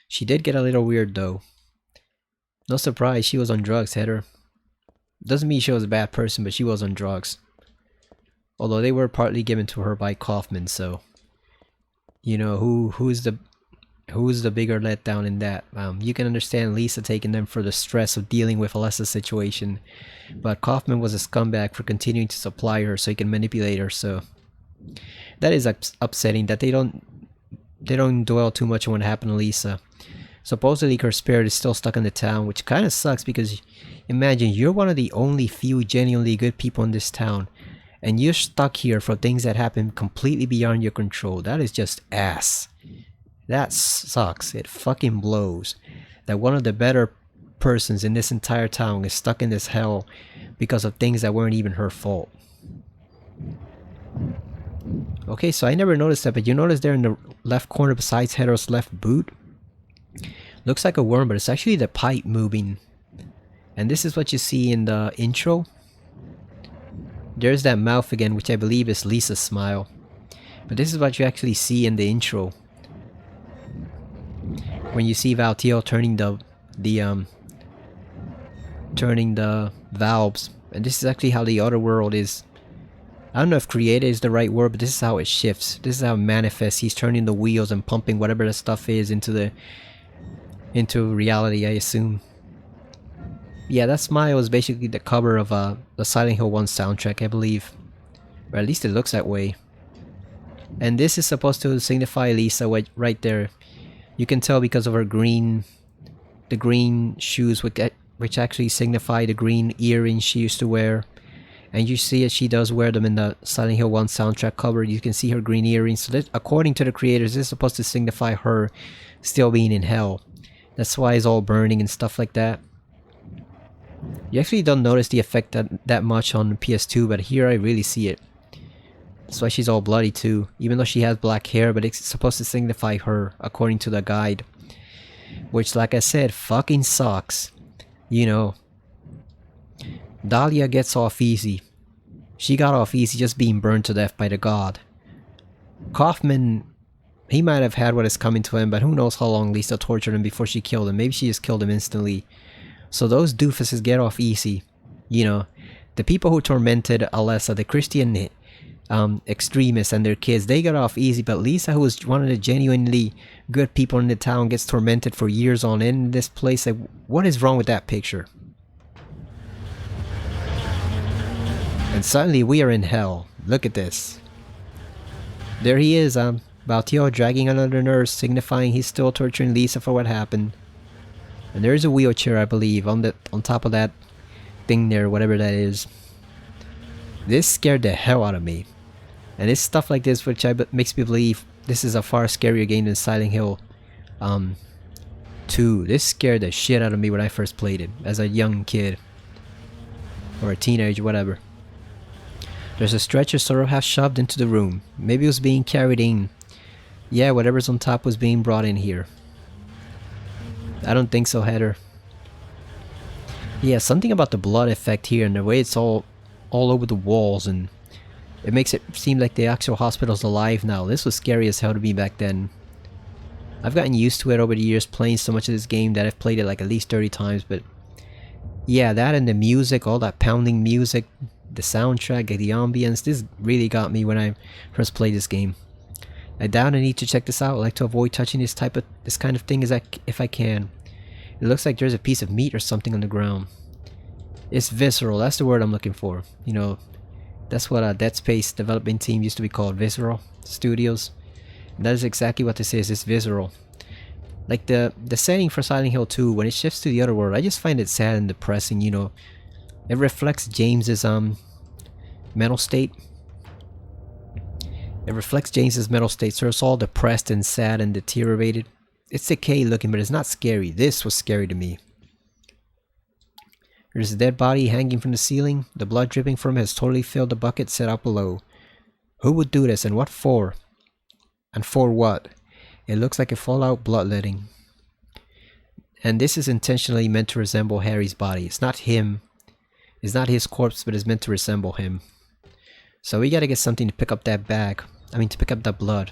She did get a little weird though. No surprise, she was on drugs, Heather. Doesn't mean she was a bad person, but she was on drugs. Although they were partly given to her by Kaufman, so who's the bigger letdown in that? You can understand Lisa taking them for the stress of dealing with Alessa's situation, but Kaufman was a scumbag for continuing to supply her so he can manipulate her. So that is upsetting that they don't dwell too much on what happened to Lisa. Supposedly her spirit is still stuck in the town, which kind of sucks, because imagine you're one of the only few genuinely good people in this town, and you're stuck here for things that happen completely beyond your control. That is just ass. That sucks. It fucking blows that one of the better persons in this entire town is stuck in this hell because of things that weren't even her fault. Okay, so I never noticed that, but you notice there in the left corner besides Hetero's left boot? Looks like a worm, but it's actually the pipe moving. And this is what you see in the intro. There's that mouth again, which I believe is Lisa's smile. But this is what you actually see in the intro. When you see Valtiel turning the valves. And this is actually how the other world is. I don't know if created is the right word, but this is how it shifts. This is how it manifests. He's turning the wheels and pumping whatever the stuff is into reality, I assume. Yeah, that smile is basically the cover of the Silent Hill 1 soundtrack, I believe. Or at least it looks that way. And this is supposed to signify Lisa right there. You can tell because of her green shoes, which actually signify the green earrings she used to wear. And you see that she does wear them in the Silent Hill 1 soundtrack cover. You can see her green earrings. So that, according to the creators, this is supposed to signify her still being in hell. That's why it's all burning and stuff like that. You actually don't notice the effect that much on PS2, but here I really see it. That's why she's all bloody too, even though she has black hair, but it's supposed to signify her, according to the guide. Which, like I said, fucking sucks. You know, Dahlia gets off easy. She got off easy just being burned to death by the god. Kaufman, he might have had what is coming to him, but who knows how long Lisa tortured him before she killed him. Maybe she just killed him instantly. So those doofuses get off easy. You know, the people who tormented Alessa, the Christian extremists and their kids, they got off easy. But Lisa, who was one of the genuinely good people in the town, gets tormented for years on end in this place. Like, what is wrong with that picture? And suddenly we are in hell. Look at this. There he is, Valtiel dragging another nurse, signifying he's still torturing Lisa for what happened. And there's a wheelchair, I believe, on top of that thing there, whatever that is. This scared the hell out of me. And it's stuff like this which makes me believe this is a far scarier game than Silent Hill 2. This scared the shit out of me when I first played it, as a young kid. Or a teenager, whatever. There's a stretcher sort of half shoved into the room. Maybe it was being carried in. Yeah, whatever's on top was being brought in here. I don't think so, Heather. Yeah, something about the blood effect here and the way it's all over the walls, and it makes it seem like the actual hospital's alive now. This was scary as hell to me back then. I've gotten used to it over the years, playing so much of this game that I've played it like at least 30 times, but yeah, that and the music, all that pounding music, the soundtrack, the ambience, this really got me when I first played this game. I doubt I need to check this out. I like to avoid touching this kind of thing if I can. It looks like there's a piece of meat or something on the ground. It's visceral, that's the word I'm looking for. You know, that's what a Dead Space development team used to be called, Visceral Studios. And that is exactly what this is, it's visceral. Like the setting for Silent Hill 2, when it shifts to the other world, I just find it sad and depressing, you know. It reflects James's mental state. It reflects James's mental state, so it's all depressed and sad and deteriorated. It's decayed looking, but it's not scary. This was scary to me. There's a dead body hanging from the ceiling. The blood dripping from it has totally filled the bucket set out below. Who would do this, and what for? And for what? It looks like a fallout bloodletting. And this is intentionally meant to resemble Harry's body. It's not him. It's not his corpse, but it's meant to resemble him. So we gotta get something to pick up that bag. To pick up that blood.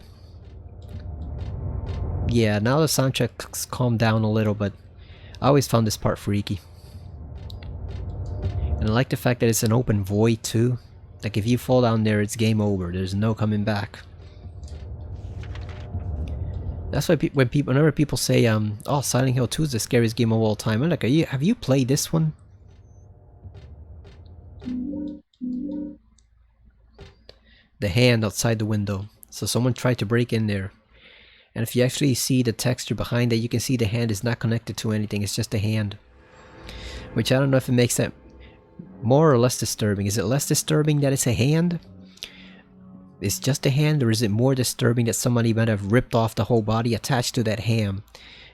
Yeah, now the soundtrack's calmed down a little, but I always found this part freaky. And I like the fact that it's an open void too. Like if you fall down there, it's game over. There's no coming back. That's why whenever people say, "Oh, Silent Hill 2 is the scariest game of all time," I'm like, have you played this one? The hand outside the window. So someone tried to break in there. And if you actually see the texture behind that, you can see the hand is not connected to anything. It's just a hand. Which I don't know if it makes that more or less disturbing. Is it less disturbing that it's a hand? It's just a hand, or is it more disturbing that somebody might have ripped off the whole body attached to that ham?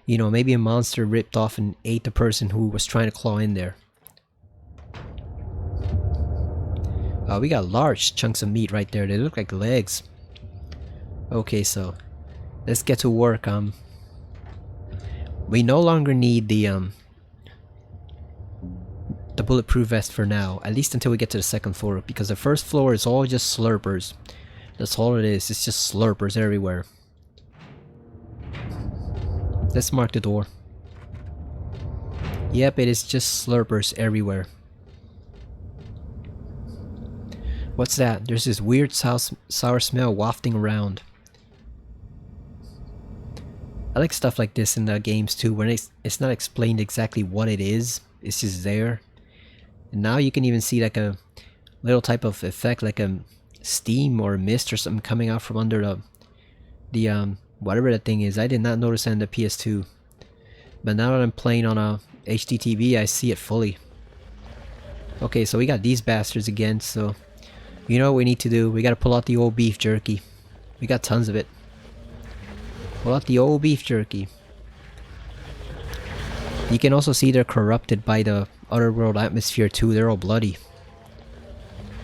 You know, maybe a monster ripped off and ate the person who was trying to claw in there. We got large chunks of meat right there. They look like legs. Okay, so let's get to work. We no longer need the bulletproof vest for now, at least until we get to the second floor, because the first floor is all just slurpers. That's all it is. It's just slurpers everywhere. Let's mark the door. Yep, it is just slurpers everywhere. What's that? There's this weird sour smell wafting around. I like stuff like this in the games too, when it's not explained exactly what it is. It's just there. And now you can even see like a little type of effect, like a steam or a mist or something coming out from under the whatever that thing is. I did not notice that in the PS2. But now that I'm playing on a HD TV, I see it fully. Okay, so we got these bastards again, so you know what we need to do? We gotta pull out the old beef jerky. We got tons of it. Pull out the old beef jerky. You can also see they're corrupted by the otherworld atmosphere too. They're all bloody.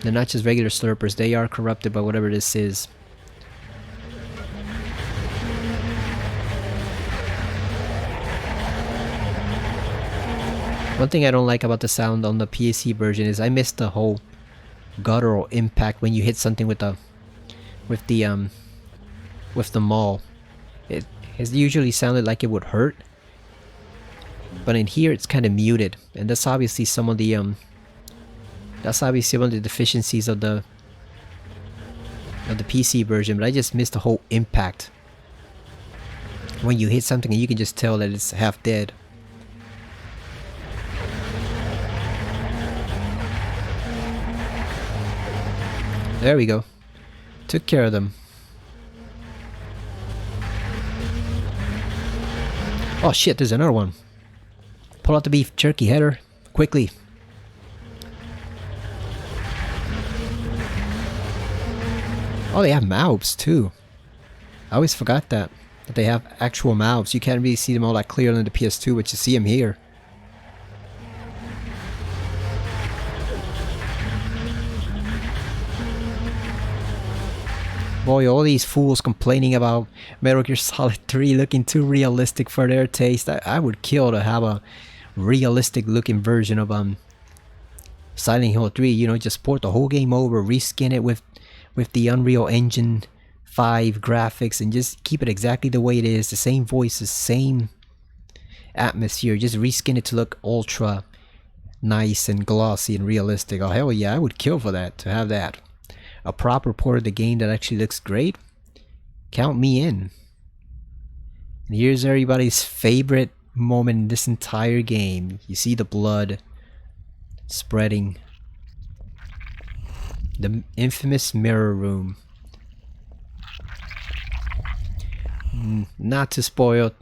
They're not just regular slurpers, they are corrupted by whatever this is. One thing I don't like about the sound on the PC version is I missed the whole guttural impact when you hit something with the maul. It has usually sounded like it would hurt, but in here it's kind of muted, and that's obviously some of the deficiencies of the PC version. But I just missed the whole impact when you hit something and you can just tell that it's half dead. There we go. Took care of them. Oh shit, there's another one. Pull out the beef jerky header. Quickly. Oh, they have mouths too. I always forgot that they have actual mouths. You can't really see them all that clearly in the PS2, but you see them here. Boy, all these fools complaining about Metal Gear Solid 3 looking too realistic for their taste. I would kill to have a realistic looking version of Silent Hill 3. You know, just port the whole game over, reskin it with the Unreal Engine 5 graphics, and just keep it exactly the way it is. The same voices, same atmosphere. Just reskin it to look ultra nice and glossy and realistic. Oh hell yeah, I would kill for that, to have that. A proper port of the game that actually looks great. Count me in. And here's everybody's favorite moment in this entire game. You see the blood spreading. The infamous mirror room. Not to spoil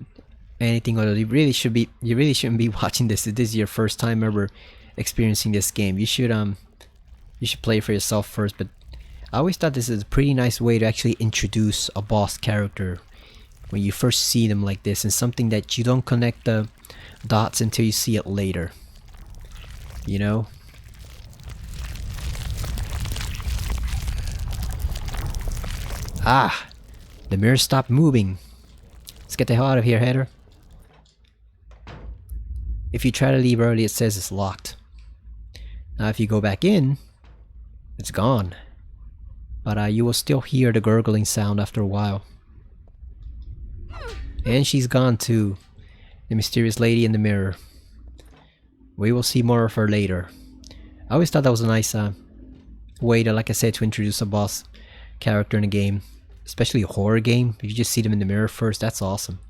anything, although you really shouldn't be watching this if this is your first time ever experiencing this game. You should play for yourself first, but I always thought this is a pretty nice way to actually introduce a boss character when you first see them like this, and something that you don't connect the dots until you see it later. You know? Ah! The mirror stopped moving. Let's get the hell out of here, Header. If you try to leave early, it says it's locked. Now if you go back in, it's gone. But you will still hear the gurgling sound after a while. And she's gone too. The mysterious lady in the mirror. We will see more of her later. I always thought that was a nice way to, like I said, to introduce a boss character in a game. Especially a horror game. If you just see them in the mirror first, that's awesome.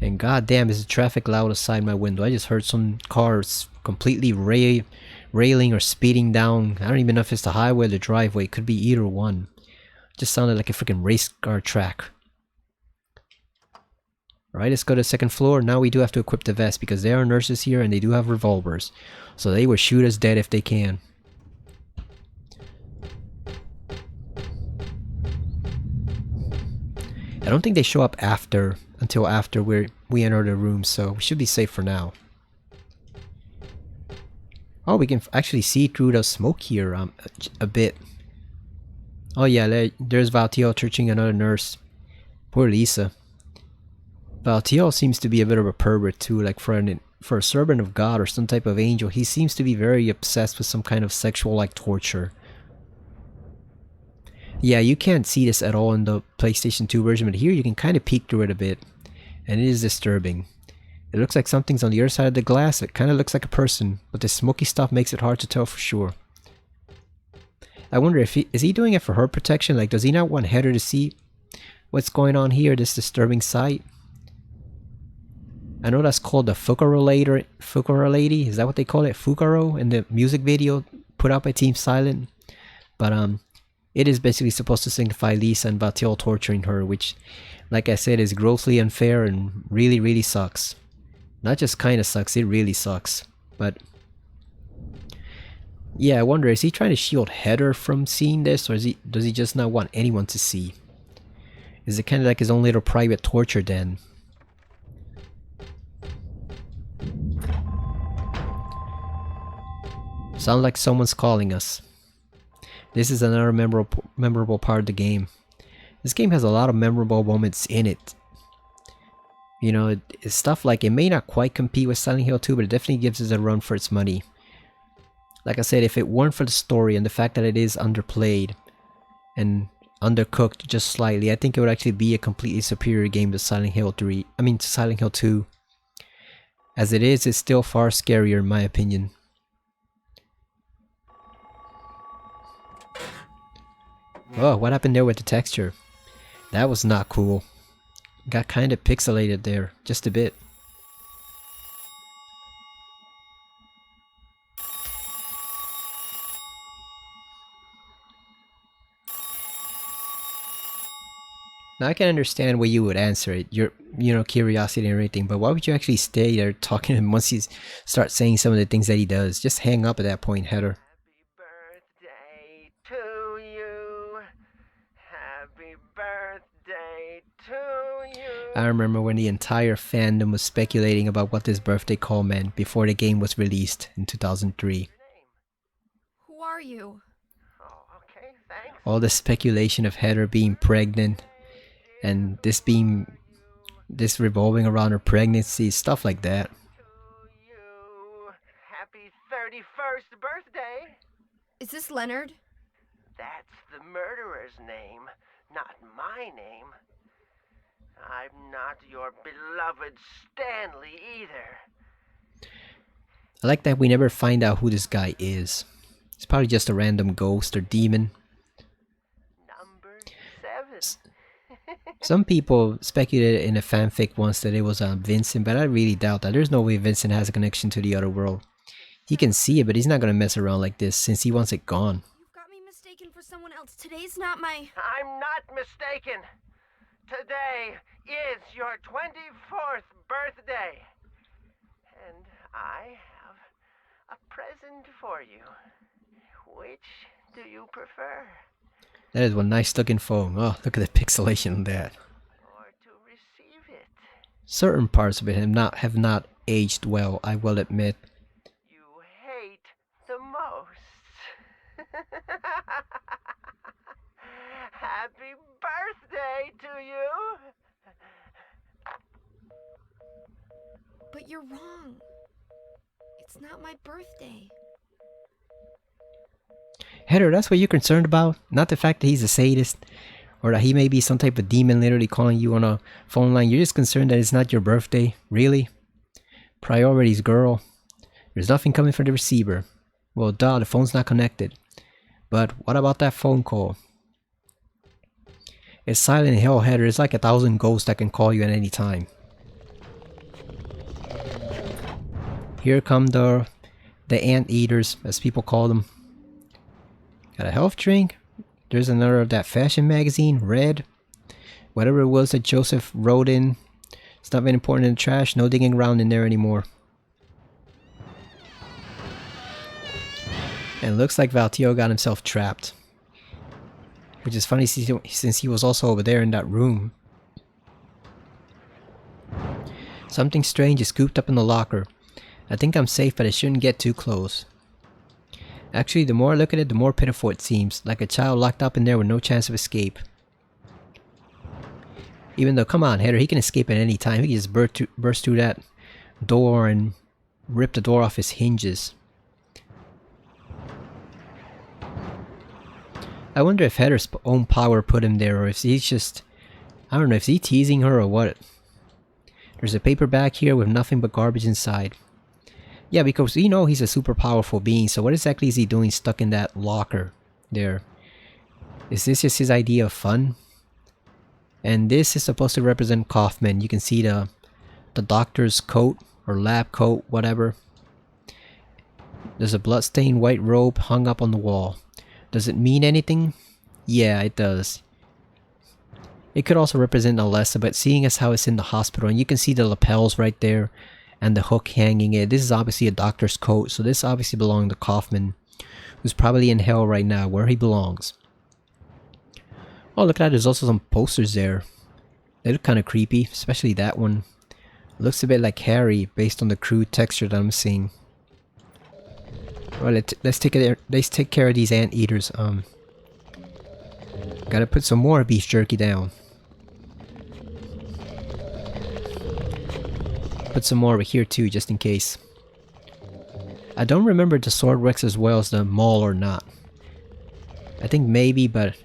And goddamn, is the traffic loud outside my window. I just heard some cars completely railing or speeding down. I don't even know if it's the highway or the driveway. It could be either one. It just sounded like a freaking race car track. Alright, let's go to the second floor. Now we do have to equip the vest because there are nurses here and they do have revolvers. So they will shoot us dead if they can. I don't think they show up until after we enter the room, so we should be safe for now. Oh, we can actually see through the smoke here a bit. Oh yeah, there's Valtiel torturing another nurse. Poor Lisa. Valtiel seems to be a bit of a pervert too, like for a servant of God or some type of angel, he seems to be very obsessed with some kind of sexual like torture. Yeah, you can't see this at all in the PlayStation 2 version, but here you can kind of peek through it a bit. And it is disturbing. It looks like something's on the other side of the glass. It kind of looks like a person, but the smoky stuff makes it hard to tell for sure. I wonder if is he doing it for her protection? Like, does he not want Heather to see what's going on here, this disturbing sight? I know that's called the Fukaro lady. Is that what they call it? Fukaro in the music video put out by Team Silent. But it is basically supposed to signify Lisa and Valtiel torturing her, which, like I said, is grossly unfair and really, really sucks. Not just kind of sucks, it really sucks. But yeah, I wonder, is he trying to shield Heather from seeing this, or does he just not want anyone to see? Is it kind of like his own little private torture den? Sounds like someone's calling us. This is another memorable part of the game. This game has a lot of memorable moments in it. You know, it's stuff like, it may not quite compete with Silent Hill 2, but it definitely gives it a run for its money. Like I said, if it weren't for the story and the fact that it is underplayed and undercooked just slightly, I think it would actually be a completely superior game to Silent Hill 3. I mean, to Silent Hill 2. As it is, it's still far scarier in my opinion. Oh, what happened there with the texture? That was not cool. Got kind of pixelated there, just a bit. Now I can understand why you would answer it, your curiosity and everything, but why would you actually stay there talking to him once he starts saying some of the things that he does? Just hang up at that point, Heather. Happy birthday to you. Happy birthday to you. I remember when the entire fandom was speculating about what this birthday call meant before the game was released in 2003. Who are you? Oh, okay, thanks. All the speculation of Heather being pregnant and this revolving around her pregnancy, stuff like that. To you. Happy 31st birthday. Is this Leonard? That's the murderer's name, not my name. I'm not your beloved Stanley either. I like that we never find out who this guy is. It's probably just a random ghost or demon. Number 7. Some people speculated in a fanfic once that it was Vincent, but I really doubt that. There's no way Vincent has a connection to the other world. He can see it, but he's not gonna mess around like this since he wants it gone. You've got me mistaken for someone else. Today's not my... I'm not mistaken. Today is your 24th birthday. And I have a present for you. Which do you prefer? That is one nice looking phone. Oh, look at the pixelation on that. Or to receive it? Certain parts of it have not aged well, I will admit. You hate the most. Happy birthday to you. But you're wrong. It's not my birthday. Heather, that's what you're concerned about? Not the fact that he's a sadist, or that he may be some type of demon literally calling you on a phone line. You're just concerned that it's not your birthday? Really? Priorities, girl. There's nothing coming from the receiver. Well, duh, the phone's not connected. But what about that phone call? It's Silent Hill, Heather. It's like 1,000 ghosts that can call you at any time. Here come the anteaters, as people call them. Got a health drink. There's another of that fashion magazine, Red. Whatever it was that Joseph wrote in. It's not very important in the trash. No digging around in there anymore. And it looks like Valtiel got himself trapped. Which is funny since he was also over there in that room. Something strange is scooped up in the locker. I think I'm safe, but I shouldn't get too close. Actually, the more I look at it, the more pitiful it seems. Like a child locked up in there with no chance of escape. Even though, come on, Heather, he can escape at any time. He can just burst through that door and rip the door off his hinges. I wonder if Heather's own power put him there, or if he's just... I don't know, if he's teasing her or what. There's a paper bag here with nothing but garbage inside. Yeah, because we know he's a super powerful being, so what exactly is he doing stuck in that locker there? Is this just his idea of fun? And this is supposed to represent Kaufman. You can see the doctor's coat or lab coat, whatever. There's a bloodstained white robe hung up on the wall. Does it mean anything? Yeah, it does. It could also represent Alessa, but seeing as how it's in the hospital, and you can see the lapels right there and the hook hanging it. This is obviously a doctor's coat, so this obviously belonged to Kaufman, who's probably in hell right now, where he belongs. Oh, look at that, there's also some posters there. They look kind of creepy, especially that one. Looks a bit like Harry, based on the crude texture that I'm seeing. Well, let's take care of these anteaters. Gotta put some more beef jerky down. Put some more over here too, just in case. I don't remember the sword works as well as the maul or not. I think maybe, but...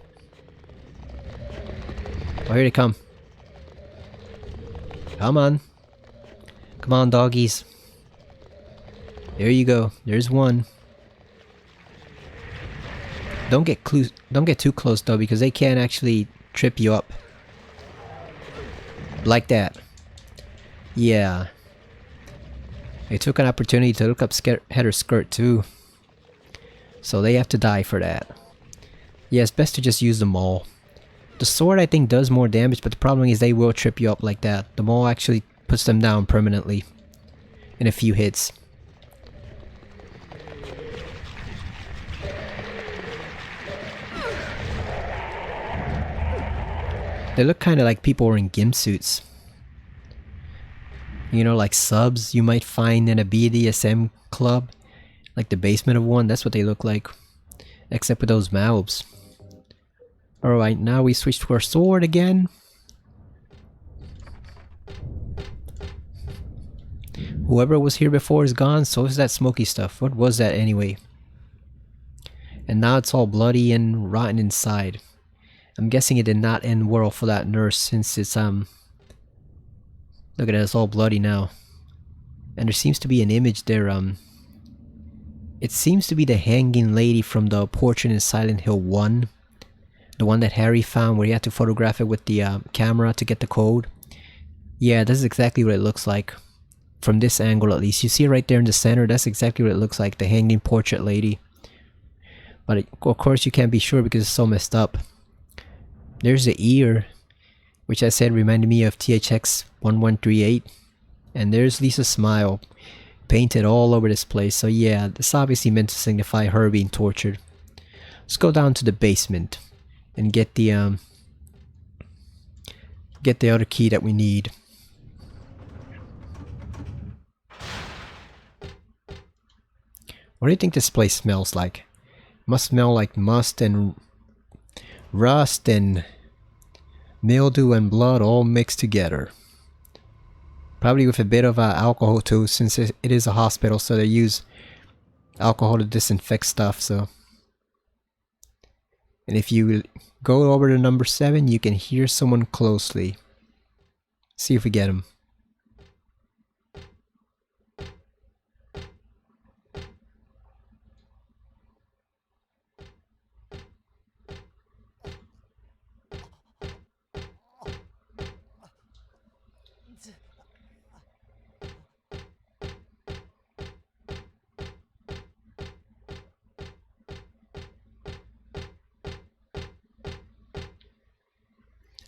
Oh, here they come. Come on. Come on, doggies. There you go. There's one. Don't get too close though, because they can actually trip you up. Like that. Yeah. They took an opportunity to look up Heather's skirt too. So they have to die for that. Yeah, it's best to just use the maul. The sword I think does more damage, but the problem is they will trip you up like that. The maul actually puts them down permanently in a few hits. They look kind of like people wearing gimp suits. You know, like subs you might find in a BDSM club. Like the basement of one, that's what they look like. Except with those mouths. Alright, now we switch to our sword again. Whoever was here before is gone, so is that smoky stuff. What was that anyway? And now it's all bloody and rotten inside. I'm guessing it did not end well for that nurse, since it's look at it, it's all bloody now. And there seems to be an image there, it seems to be the hanging lady from the portrait in Silent Hill 1. The one that Harry found where he had to photograph it with the camera to get the code. Yeah, this is exactly what it looks like. From this angle at least. You see it right there in the center, that's exactly what it looks like, the hanging portrait lady. But of course you can't be sure because it's so messed up. There's the ear, which I said reminded me of THX 1138. And there's Lisa's smile, painted all over this place. So yeah, this obviously meant to signify her being tortured. Let's go down to the basement and get the other key that we need. What do you think this place smells like? Must smell like must and rust and mildew and blood all mixed together. Probably with a bit of alcohol too, since it is a hospital, so they use alcohol to disinfect stuff. So, and if you go over to number 7, you can hear someone closely. See if we get him.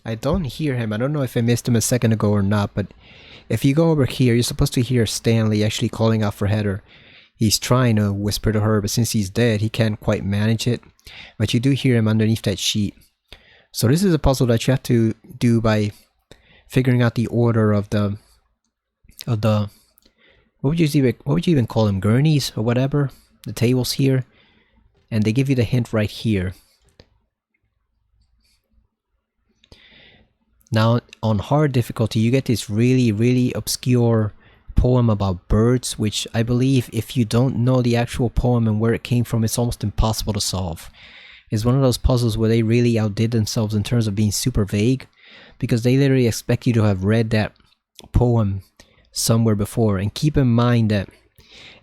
I don't hear him. I don't know if I missed him a second ago or not, but if you go over here, you're supposed to hear Stanley actually calling out for Heather. He's trying to whisper to her, but since he's dead, he can't quite manage it. But you do hear him underneath that sheet. So this is a puzzle that you have to do by figuring out the order of the what would you even call them, gurneys or whatever? The tables here. and they give you the hint right here. Now on hard difficulty you get this really obscure poem about birds, which I believe if you don't know the actual poem and where it came from, it's almost impossible to solve. It's one of those puzzles where they really outdid themselves in terms of being super vague, because they literally expect you to have read that poem somewhere before. And keep in mind that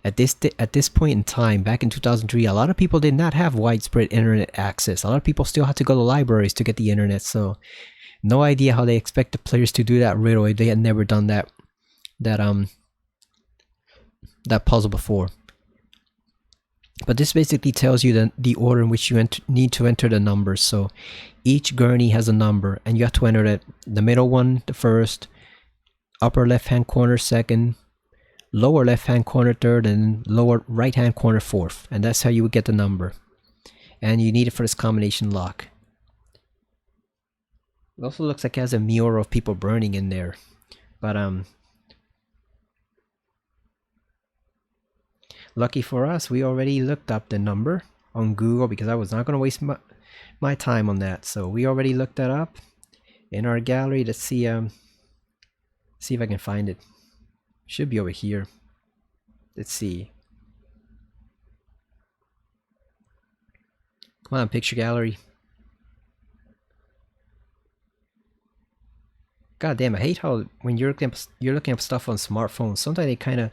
at this point in time, back in 2003, a lot of people did not have widespread internet access. A lot of people still had to go to libraries to get the internet, so no idea how they expect the players to do that riddle if they had never done that puzzle before. But this basically tells you the order in which you need to enter the numbers. So each gurney has a number, and you have to enter it. The middle one, the first, upper left hand corner second, lower left hand corner third, and lower right hand corner fourth. And that's how you would get the number. And you need it for this combination lock. It also looks like it has a mirror of people burning in there. But lucky for us, we already looked up the number on Google, because I was not going to waste my time on that. So we already looked that up in our gallery. Let's see if I can find it. Should be over here. Let's see. Come on, picture gallery. God damn, I hate how when you're looking up stuff on smartphones, sometimes they kind of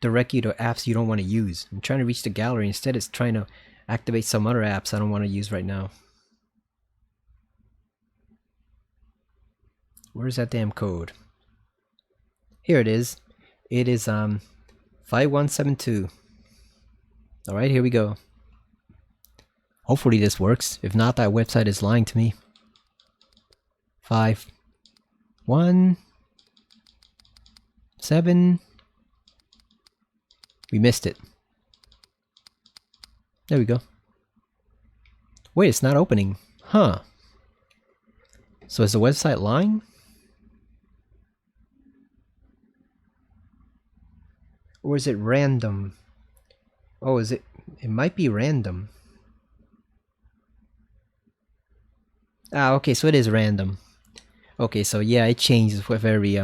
direct you to apps you don't want to use. I'm trying to reach the gallery, instead it's trying to activate some other apps I don't want to use right now. Where's that damn code? Here it is. It is 5172. Alright, here we go. Hopefully this works. If not, that website is lying to me. 5 1 7. We missed it. There we go. Wait, it's not opening. Huh. So is the website lying? Or is it random? Oh, is it? It might be random. Ah, okay, so it is random. Okay, so yeah, it changes with every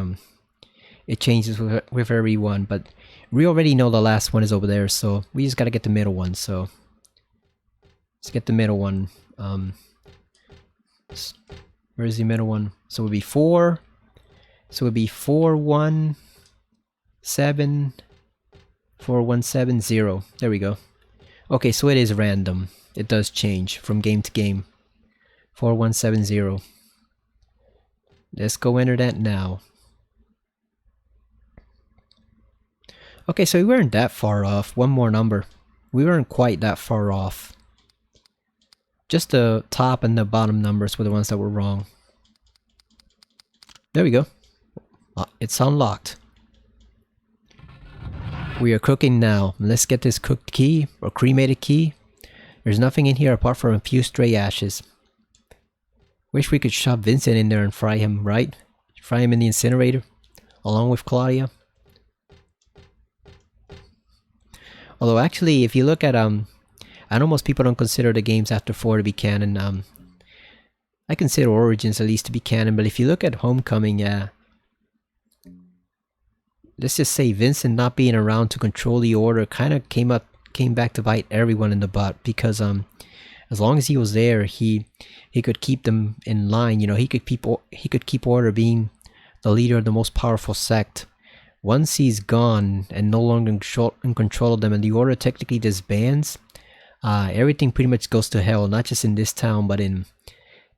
with every one, but we already know the last one is over there, so we just gotta get the middle one. So let's get the middle one. Where's the middle one? So it would be 4. So it would be 4170. 4170. There we go. Okay, so it is random. It does change from game to game. 4170. Let's go enter that now. Okay, so we weren't that far off. One more number. We weren't quite that far off. Just the top and the bottom numbers were the ones that were wrong. There we go. It's unlocked. We are cooking now. Let's get this cooked key, or cremated key. There's nothing in here apart from a few stray ashes. Wish we could shove Vincent in there and fry him, right? Fry him in the incinerator, along with Claudia. Although actually, if you look at I know most people don't consider the games after 4 to be canon. I consider Origins at least to be canon, but if you look at Homecoming, yeah. Let's just say Vincent not being around to control the order kind of came back to bite everyone in the butt, because as long as he was there, he could keep them in line. You know, he could keep order, being the leader of the most powerful sect. Once he's gone and no longer in control of them, and the order technically disbands, everything pretty much goes to hell. Not just in this town, but in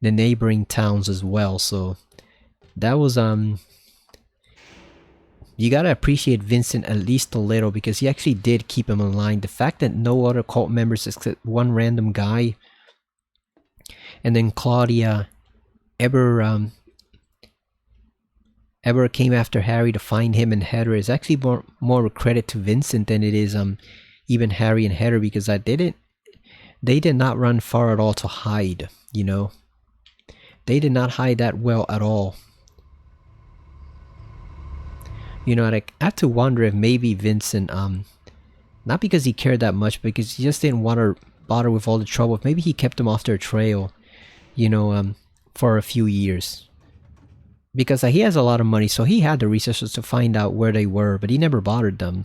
the neighboring towns as well. So that was you gotta appreciate Vincent at least a little, because he actually did keep him in line. The fact that no other cult members except one random guy, and then Claudia, ever came after Harry to find him and Heather, is actually more a credit to Vincent than it is even Harry and Heather, because they did not run far at all to hide. You know, they did not hide that well at all. You know, I have to wonder if maybe Vincent, not because he cared that much, because he just didn't want to bother with all the trouble. Maybe he kept them off their trail, you know, for a few years. Because he has a lot of money, so he had the resources to find out where they were, but he never bothered them.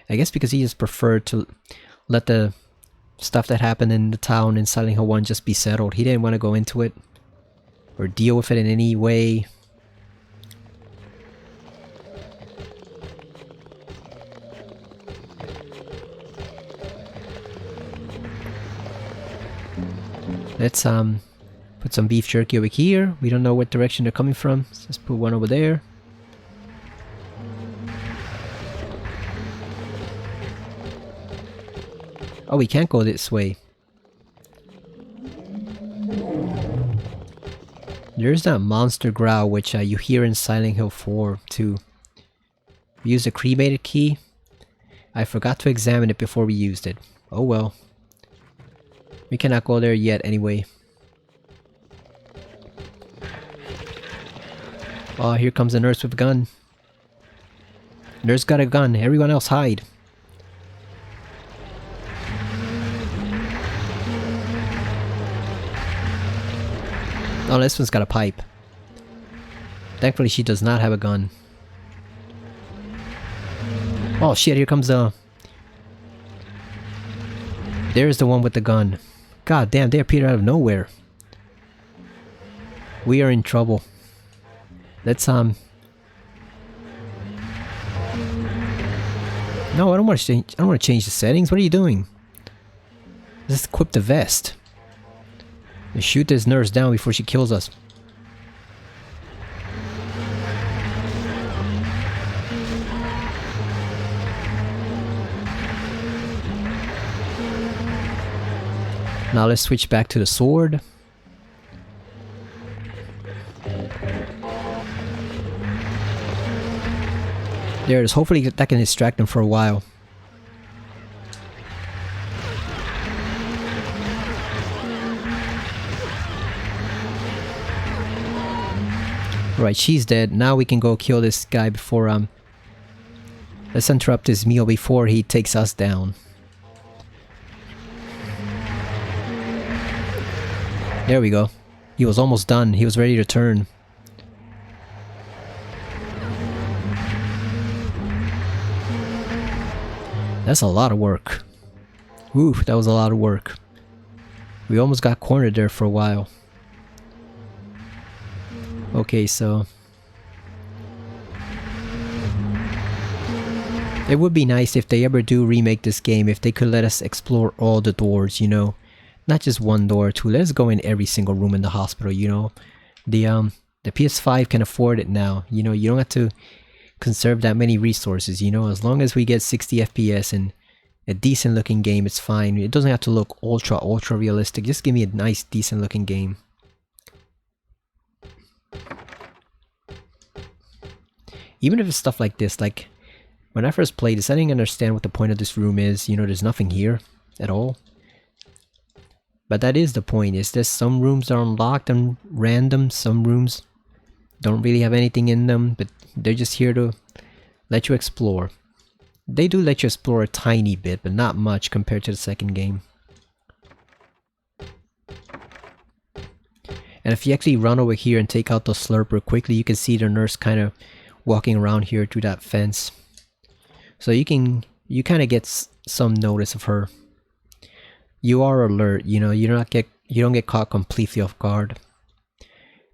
I guess because he just preferred to let the stuff that happened in the town in Silent Hill 1 just be settled. He didn't want to go into it or deal with it in any way. Let's put some beef jerky over here. We don't know what direction they're coming from. So let's put one over there. Oh, we can't go this way. There's that monster growl which you hear in Silent Hill 4 too. We used a cremated key. I forgot to examine it before we used it. Oh well. We cannot go there yet anyway. Oh, here comes a nurse with a gun. Nurse got a gun. Everyone else hide. Oh, this one's got a pipe. Thankfully, she does not have a gun. Oh shit, here comes the... There's the one with the gun. God damn, they appeared out of nowhere. We are in trouble. Let's No, I don't want to change. I don't want to change the settings. What are you doing? Let's equip the vest. And shoot this nurse down before she kills us. Now let's switch back to the sword. There it is. Hopefully that can distract them for a while. Right, she's dead. Now we can go kill this guy before let's interrupt his meal before he takes us down. There we go. He was almost done. He was ready to turn. That's a lot of work. Oof, that was a lot of work. We almost got cornered there for a while. Okay, so... it would be nice if they ever do remake this game, if they could let us explore all the doors, you know? Not just one door or two. Let's go in every single room in the hospital, you know? The PS5 can afford it now. You know, you don't have to conserve that many resources, you know? As long as we get 60 FPS and a decent looking game, it's fine. It doesn't have to look ultra realistic. Just give me a nice, decent looking game. Even if it's stuff like this, like when I first played this, I didn't understand what the point of this room is. You know, there's nothing here at all. But that is the point, is that some rooms are unlocked and random, some rooms don't really have anything in them, but they're just here to let you explore. They do let you explore a tiny bit, but not much compared to the second game. And if you actually run over here and take out the slurper quickly, you can see the nurse kind of walking around here through that fence. So you kind of get some notice of her. You are alert, you know, you don't get caught completely off guard.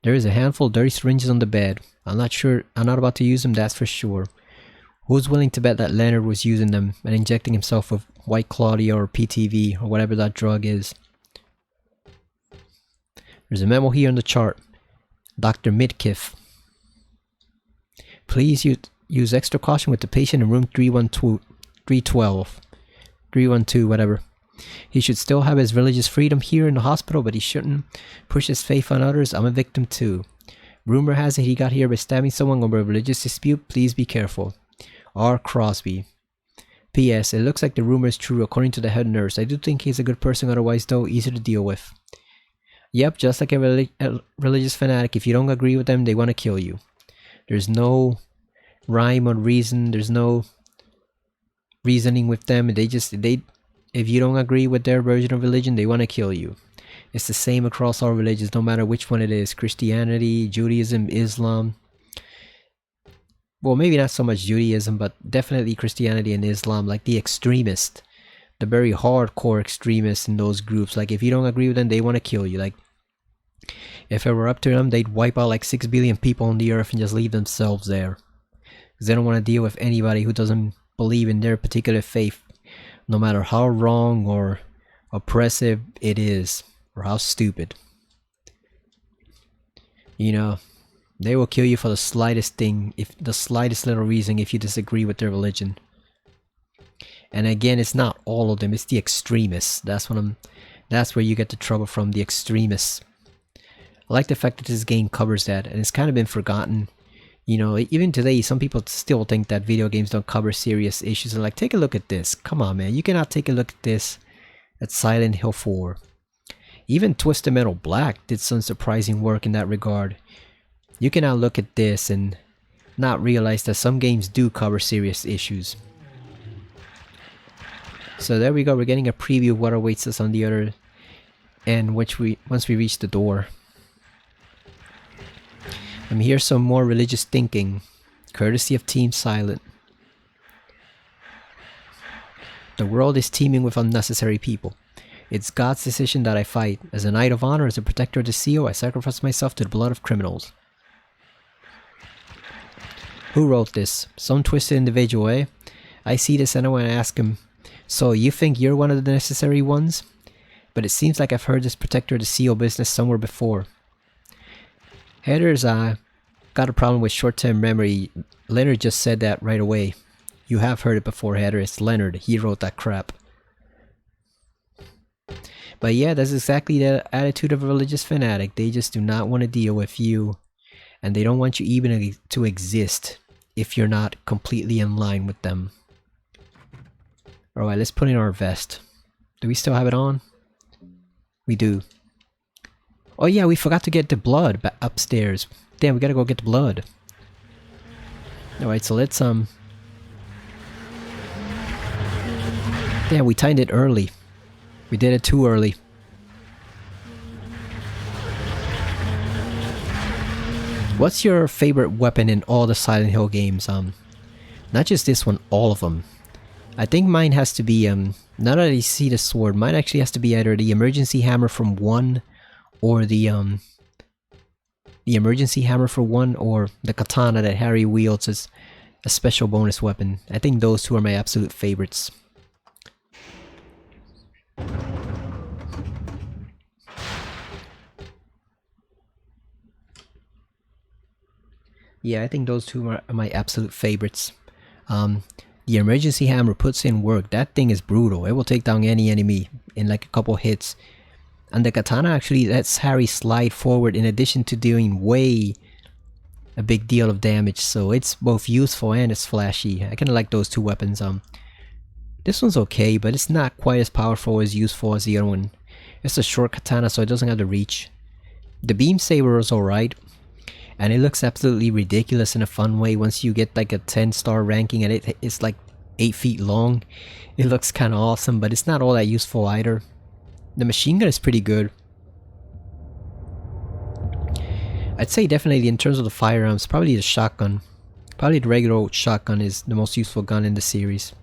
There is a handful of dirty syringes on the bed. I'm not about to use them, that's for sure. Who's willing to bet that Leonard was using them and injecting himself with White Claudia or PTV or whatever that drug is? There's a memo here on the chart. Dr. Midkiff. Please use extra caution with the patient in room 312, whatever. He should still have his religious freedom here in the hospital, but he shouldn't push his faith on others. I'm a victim too. Rumor has it he got here by stabbing someone over a religious dispute. Please be careful. R. Crosby. P.S. It looks like the rumor is true according to the head nurse. I do think he's a good person, otherwise though easy to deal with. Yep, just like a religious fanatic. If you don't agree with them, they want to kill you. There's no rhyme or reason. There's no reasoning with them. They if you don't agree with their version of religion, they want to kill you. It's the same across all religions, no matter which one it is. Christianity, Judaism, Islam. Well, maybe not so much Judaism, but definitely Christianity and Islam. Like the extremists, the very hardcore extremists in those groups. Like if you don't agree with them, they want to kill you. Like if it were up to them, they'd wipe out like 6 billion people on the earth and just leave themselves there. Because they don't want to deal with anybody who doesn't believe in their particular faith, no matter how wrong or oppressive it is, or how stupid. You know, they will kill you for the slightest thing, if the slightest little reason, if you disagree with their religion. And again, it's not all of them, it's the extremists. That's where you get the trouble from, the extremists. I like the fact that this game covers that, and it's kind of been forgotten. You know, even today, some people still think that video games don't cover serious issues. They're like, take a look at this. Come on, man. You cannot take a look at this at Silent Hill 4. Even Twisted Metal Black did some surprising work in that regard. You cannot look at this and not realize that some games do cover serious issues. So there we go. We're getting a preview of what awaits us on the other end once we reach the door. Here's some more religious thinking, courtesy of Team Silent. The world is teeming with unnecessary people. It's God's decision that I fight. As a knight of honor, as a protector of the seal, I sacrifice myself to the blood of criminals. Who wrote this? Some twisted individual, eh? I see this and I want to ask him, so you think you're one of the necessary ones? But it seems like I've heard this protector of the seal business somewhere before. Headers, got a problem with short-term memory. Leonard just said that right away. You have heard it before, Header. It's Leonard. He wrote that crap. But yeah, that's exactly the attitude of a religious fanatic. They just do not want to deal with you. And they don't want you even to exist if you're not completely in line with them. Alright, let's put in our vest. Do we still have it on? We do. Oh yeah, we forgot to get the blood upstairs. Damn, we gotta go get the blood. Alright, so let's Damn, we timed it early. We did it too early. What's your favorite weapon in all the Silent Hill games? Not just this one, all of them. I think mine has to be, now that I see the sword, mine actually has to be either the emergency hammer from 1 or the emergency hammer for 1 or the katana that Harry wields as a special bonus weapon. I think those two are my absolute favorites. Yeah, I think those two are my absolute favorites. The emergency hammer puts in work. That thing is brutal. It will take down any enemy in like a couple hits. And the katana actually lets Harry slide forward in addition to doing a big deal of damage. So it's both useful and it's flashy. I kinda like those two weapons. This one's okay, but it's not quite as powerful as useful as the other one. It's a short katana, so it doesn't have the reach. The beam saber is alright. And it looks absolutely ridiculous in a fun way once you get like a 10-star ranking and it's like 8 feet long. It looks kinda awesome, but it's not all that useful either. The machine gun is pretty good. I'd say definitely in terms of the firearms, probably the shotgun. Probably the regular old shotgun is the most useful gun in the series.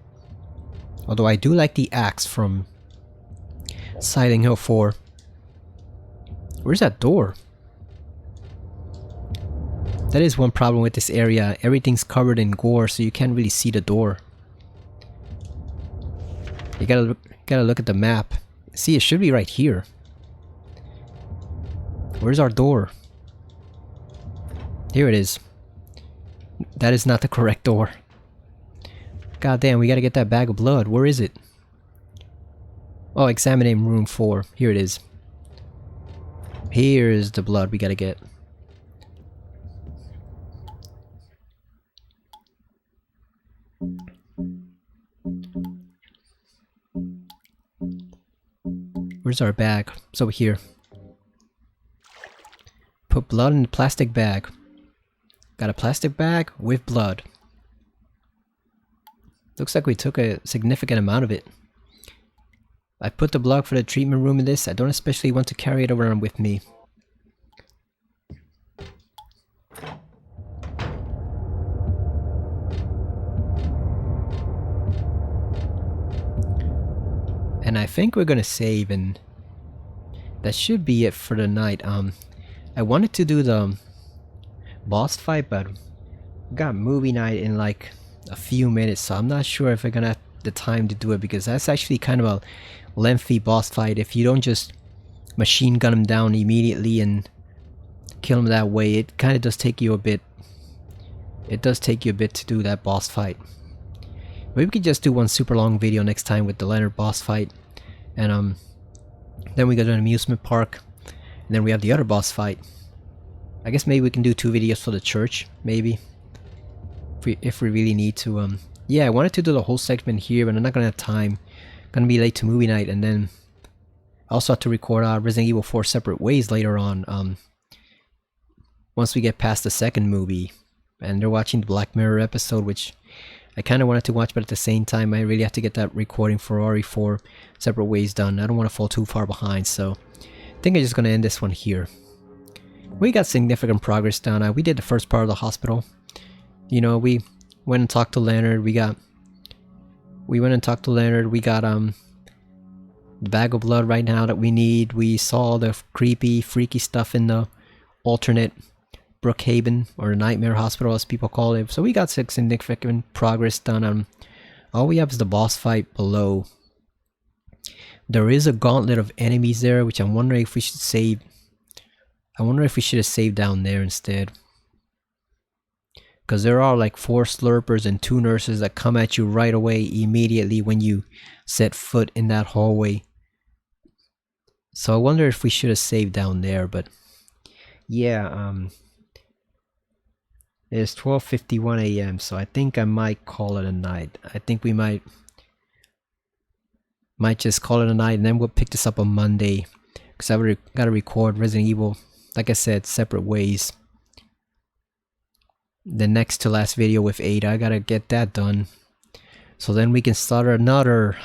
Although I do like the axe from Silent Hill 4. Where's that door? That is one problem with this area. Everything's covered in gore, so you can't really see the door. You gotta look at the map. See, it should be right here. Where's our door? Here it is. That is not the correct door. God damn, we gotta get that bag of blood. Where is it? Oh, examining room 4. Here it is. Here's the blood we gotta get. Where's our bag? It's over here. Put blood in the plastic bag. Got a plastic bag with blood. Looks like we took a significant amount of it. I put the block for the treatment room in this. I don't especially want to carry it around with me. And I think we're gonna save, and that should be it for the night. I wanted to do the boss fight, but we got movie night in like a few minutes, so I'm not sure if we're gonna have the time to do it, because that's actually kind of a lengthy boss fight. If you don't just machine gun him down immediately and kill him that way, it kind of does take you a bit. It does take you a bit to do that boss fight. Maybe we could just do one super long video next time with the Leonard boss fight, and then we go to an amusement park, and then we have the other boss fight. I guess maybe we can do 2 videos for the church, maybe, if we really need to. Yeah, I wanted to do the whole segment here, but I'm not gonna have time. Gonna be late to movie night, and then I also have to record Resident Evil 4 Separate Ways later on. Once we get past the second movie, and they're watching the Black Mirror episode, which I kind of wanted to watch, but at the same time, I really have to get that recording for RE4 Separate Ways done. I don't want to fall too far behind, so I think I'm just gonna end this one here. We got significant progress done. We did the first part of the hospital. You know, we went and talked to Leonard. We got the bag of blood right now that we need. We saw the creepy, freaky stuff in the alternate Brookhaven, or the Nightmare Hospital as people call it. So we got significant progress done. All we have is the boss fight below. There is a gauntlet of enemies there, which I'm wondering if we should save. I wonder if we should have saved down there instead. Because there are like 4 slurpers and 2 nurses that come at you right away immediately when you set foot in that hallway. So I wonder if we should have saved down there, but yeah, it's 12:51 a.m. so I think I might call it a night. I think we might just call it a night, and then we'll pick this up on Monday, because I've got to record Resident Evil, like I said, Separate Ways. The next to last video with Ada, I gotta get that done, so then we can start another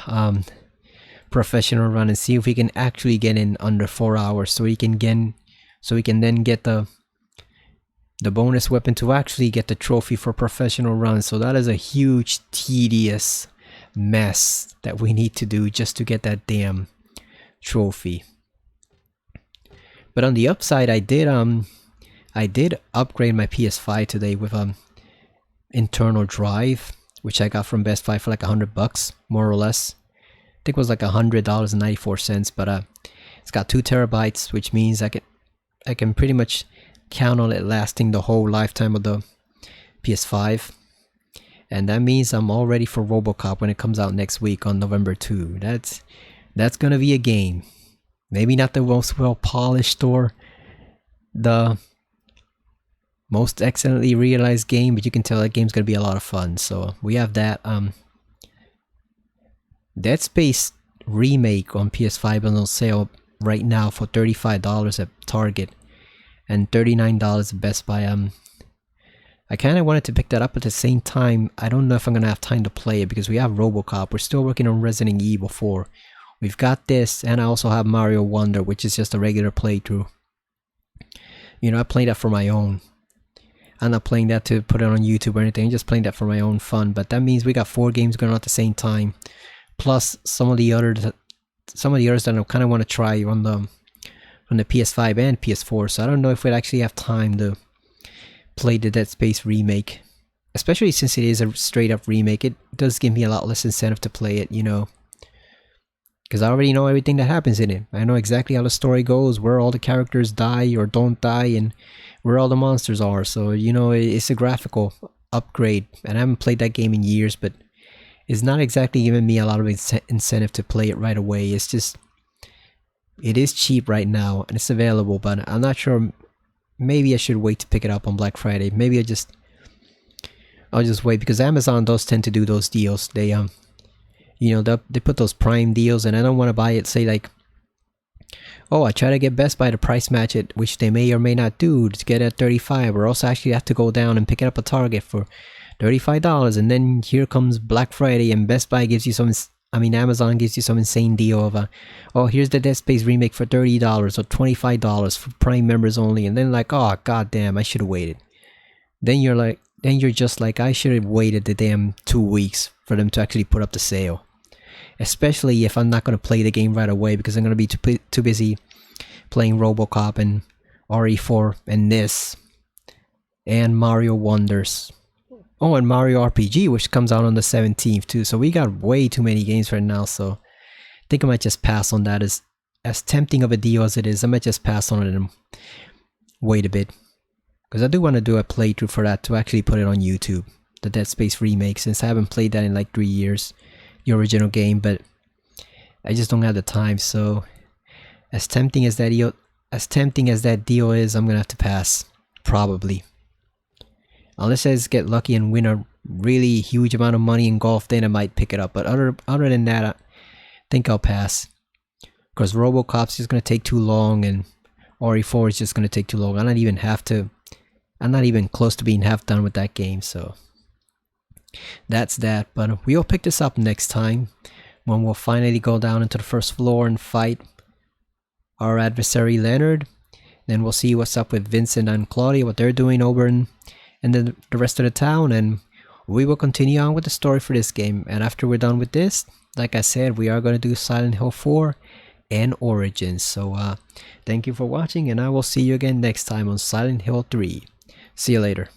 professional run and see if we can actually get in under 4 hours, so we can then get the bonus weapon to actually get the trophy for professional run. So that is a huge, tedious mess that we need to do just to get that damn trophy. But on the upside, I did upgrade my PS5 today with internal drive, which I got from Best Buy for like $100 more or less. I think it was like $100.94, but it's got 2 terabytes, which means I can pretty much count on it lasting the whole lifetime of the PS5. And that means I'm all ready for RoboCop when it comes out next week on November 2. That's gonna be a game. Maybe not the most well polished or the most excellently realized game, but you can tell that game's gonna be a lot of fun. So we have that. Dead Space remake on PS5 on sale right now for $35 at Target and $39 at Best Buy. I kind of wanted to pick that up at the same time. I don't know if I'm gonna have time to play it because we have RoboCop. We're still working on Resident Evil 4. We've got this, and I also have Mario Wonder, which is just a regular playthrough. You know, I play that for my own. I'm not playing that to put it on YouTube or anything. I'm just playing that for my own fun. But that means we got 4 games going on at the same time, plus some of the others that I kind of want to try on the PS5 and PS4. So I don't know if we'd actually have time to play the Dead Space remake, especially since it is a straight up remake. It does give me a lot less incentive to play it, you know, because I already know everything that happens in it. I know exactly how the story goes, where all the characters die or don't die, and where all the monsters are. So, you know, it's a graphical upgrade, and I haven't played that game in years, but it's not exactly giving me a lot of incentive to play it right away. It's just, it is cheap right now, and it's available, but I'm not sure. Maybe I should wait to pick it up on Black Friday. Maybe I'll just wait, because Amazon does tend to do those deals. They you know, they put those Prime deals, and I don't want to buy it, say like, oh, I try to get Best Buy to price match it, which they may or may not do, to get it at $35, or else I actually have to go down and pick it up at Target for $35, and then here comes Black Friday and Best Buy gives you some Amazon gives you some insane deal of oh, here's the Dead Space remake for $30 or $25 for Prime members only, and then like, oh goddamn, I should have waited. Then you're just like, I should have waited the damn 2 weeks for them to actually put up the sale. Especially if I'm not gonna play the game right away because I'm gonna be too busy playing RoboCop and RE4 and this and Mario Wonders. Oh, and Mario RPG, which comes out on the 17th too. So we got way too many games right now. So I think I might just pass on that. As tempting of a deal as it is, I might just pass on it and wait a bit. Because I do want to do a playthrough for that to actually put it on YouTube. The Dead Space remake, since I haven't played that in like 3 years. The original game, but I just don't have the time. So as tempting as that deal is, I'm gonna have to pass. Probably. Unless I just get lucky and win a really huge amount of money in golf, then I might pick it up. But other than that, I think I'll pass. Because RoboCop's just gonna take too long, and RE4 is just gonna take too long. I'm not even close to being half done with that game, so that's that. But we'll pick this up next time when we'll finally go down into the first floor and fight our adversary Leonard. Then we'll see what's up with Vincent and Claudia, what they're doing over in the rest of the town, and we will continue on with the story for this game. And after we're done with this, like I said, we are going to do Silent Hill 4 and Origins. So thank you for watching, and I will see you again next time on Silent Hill 3. See you later.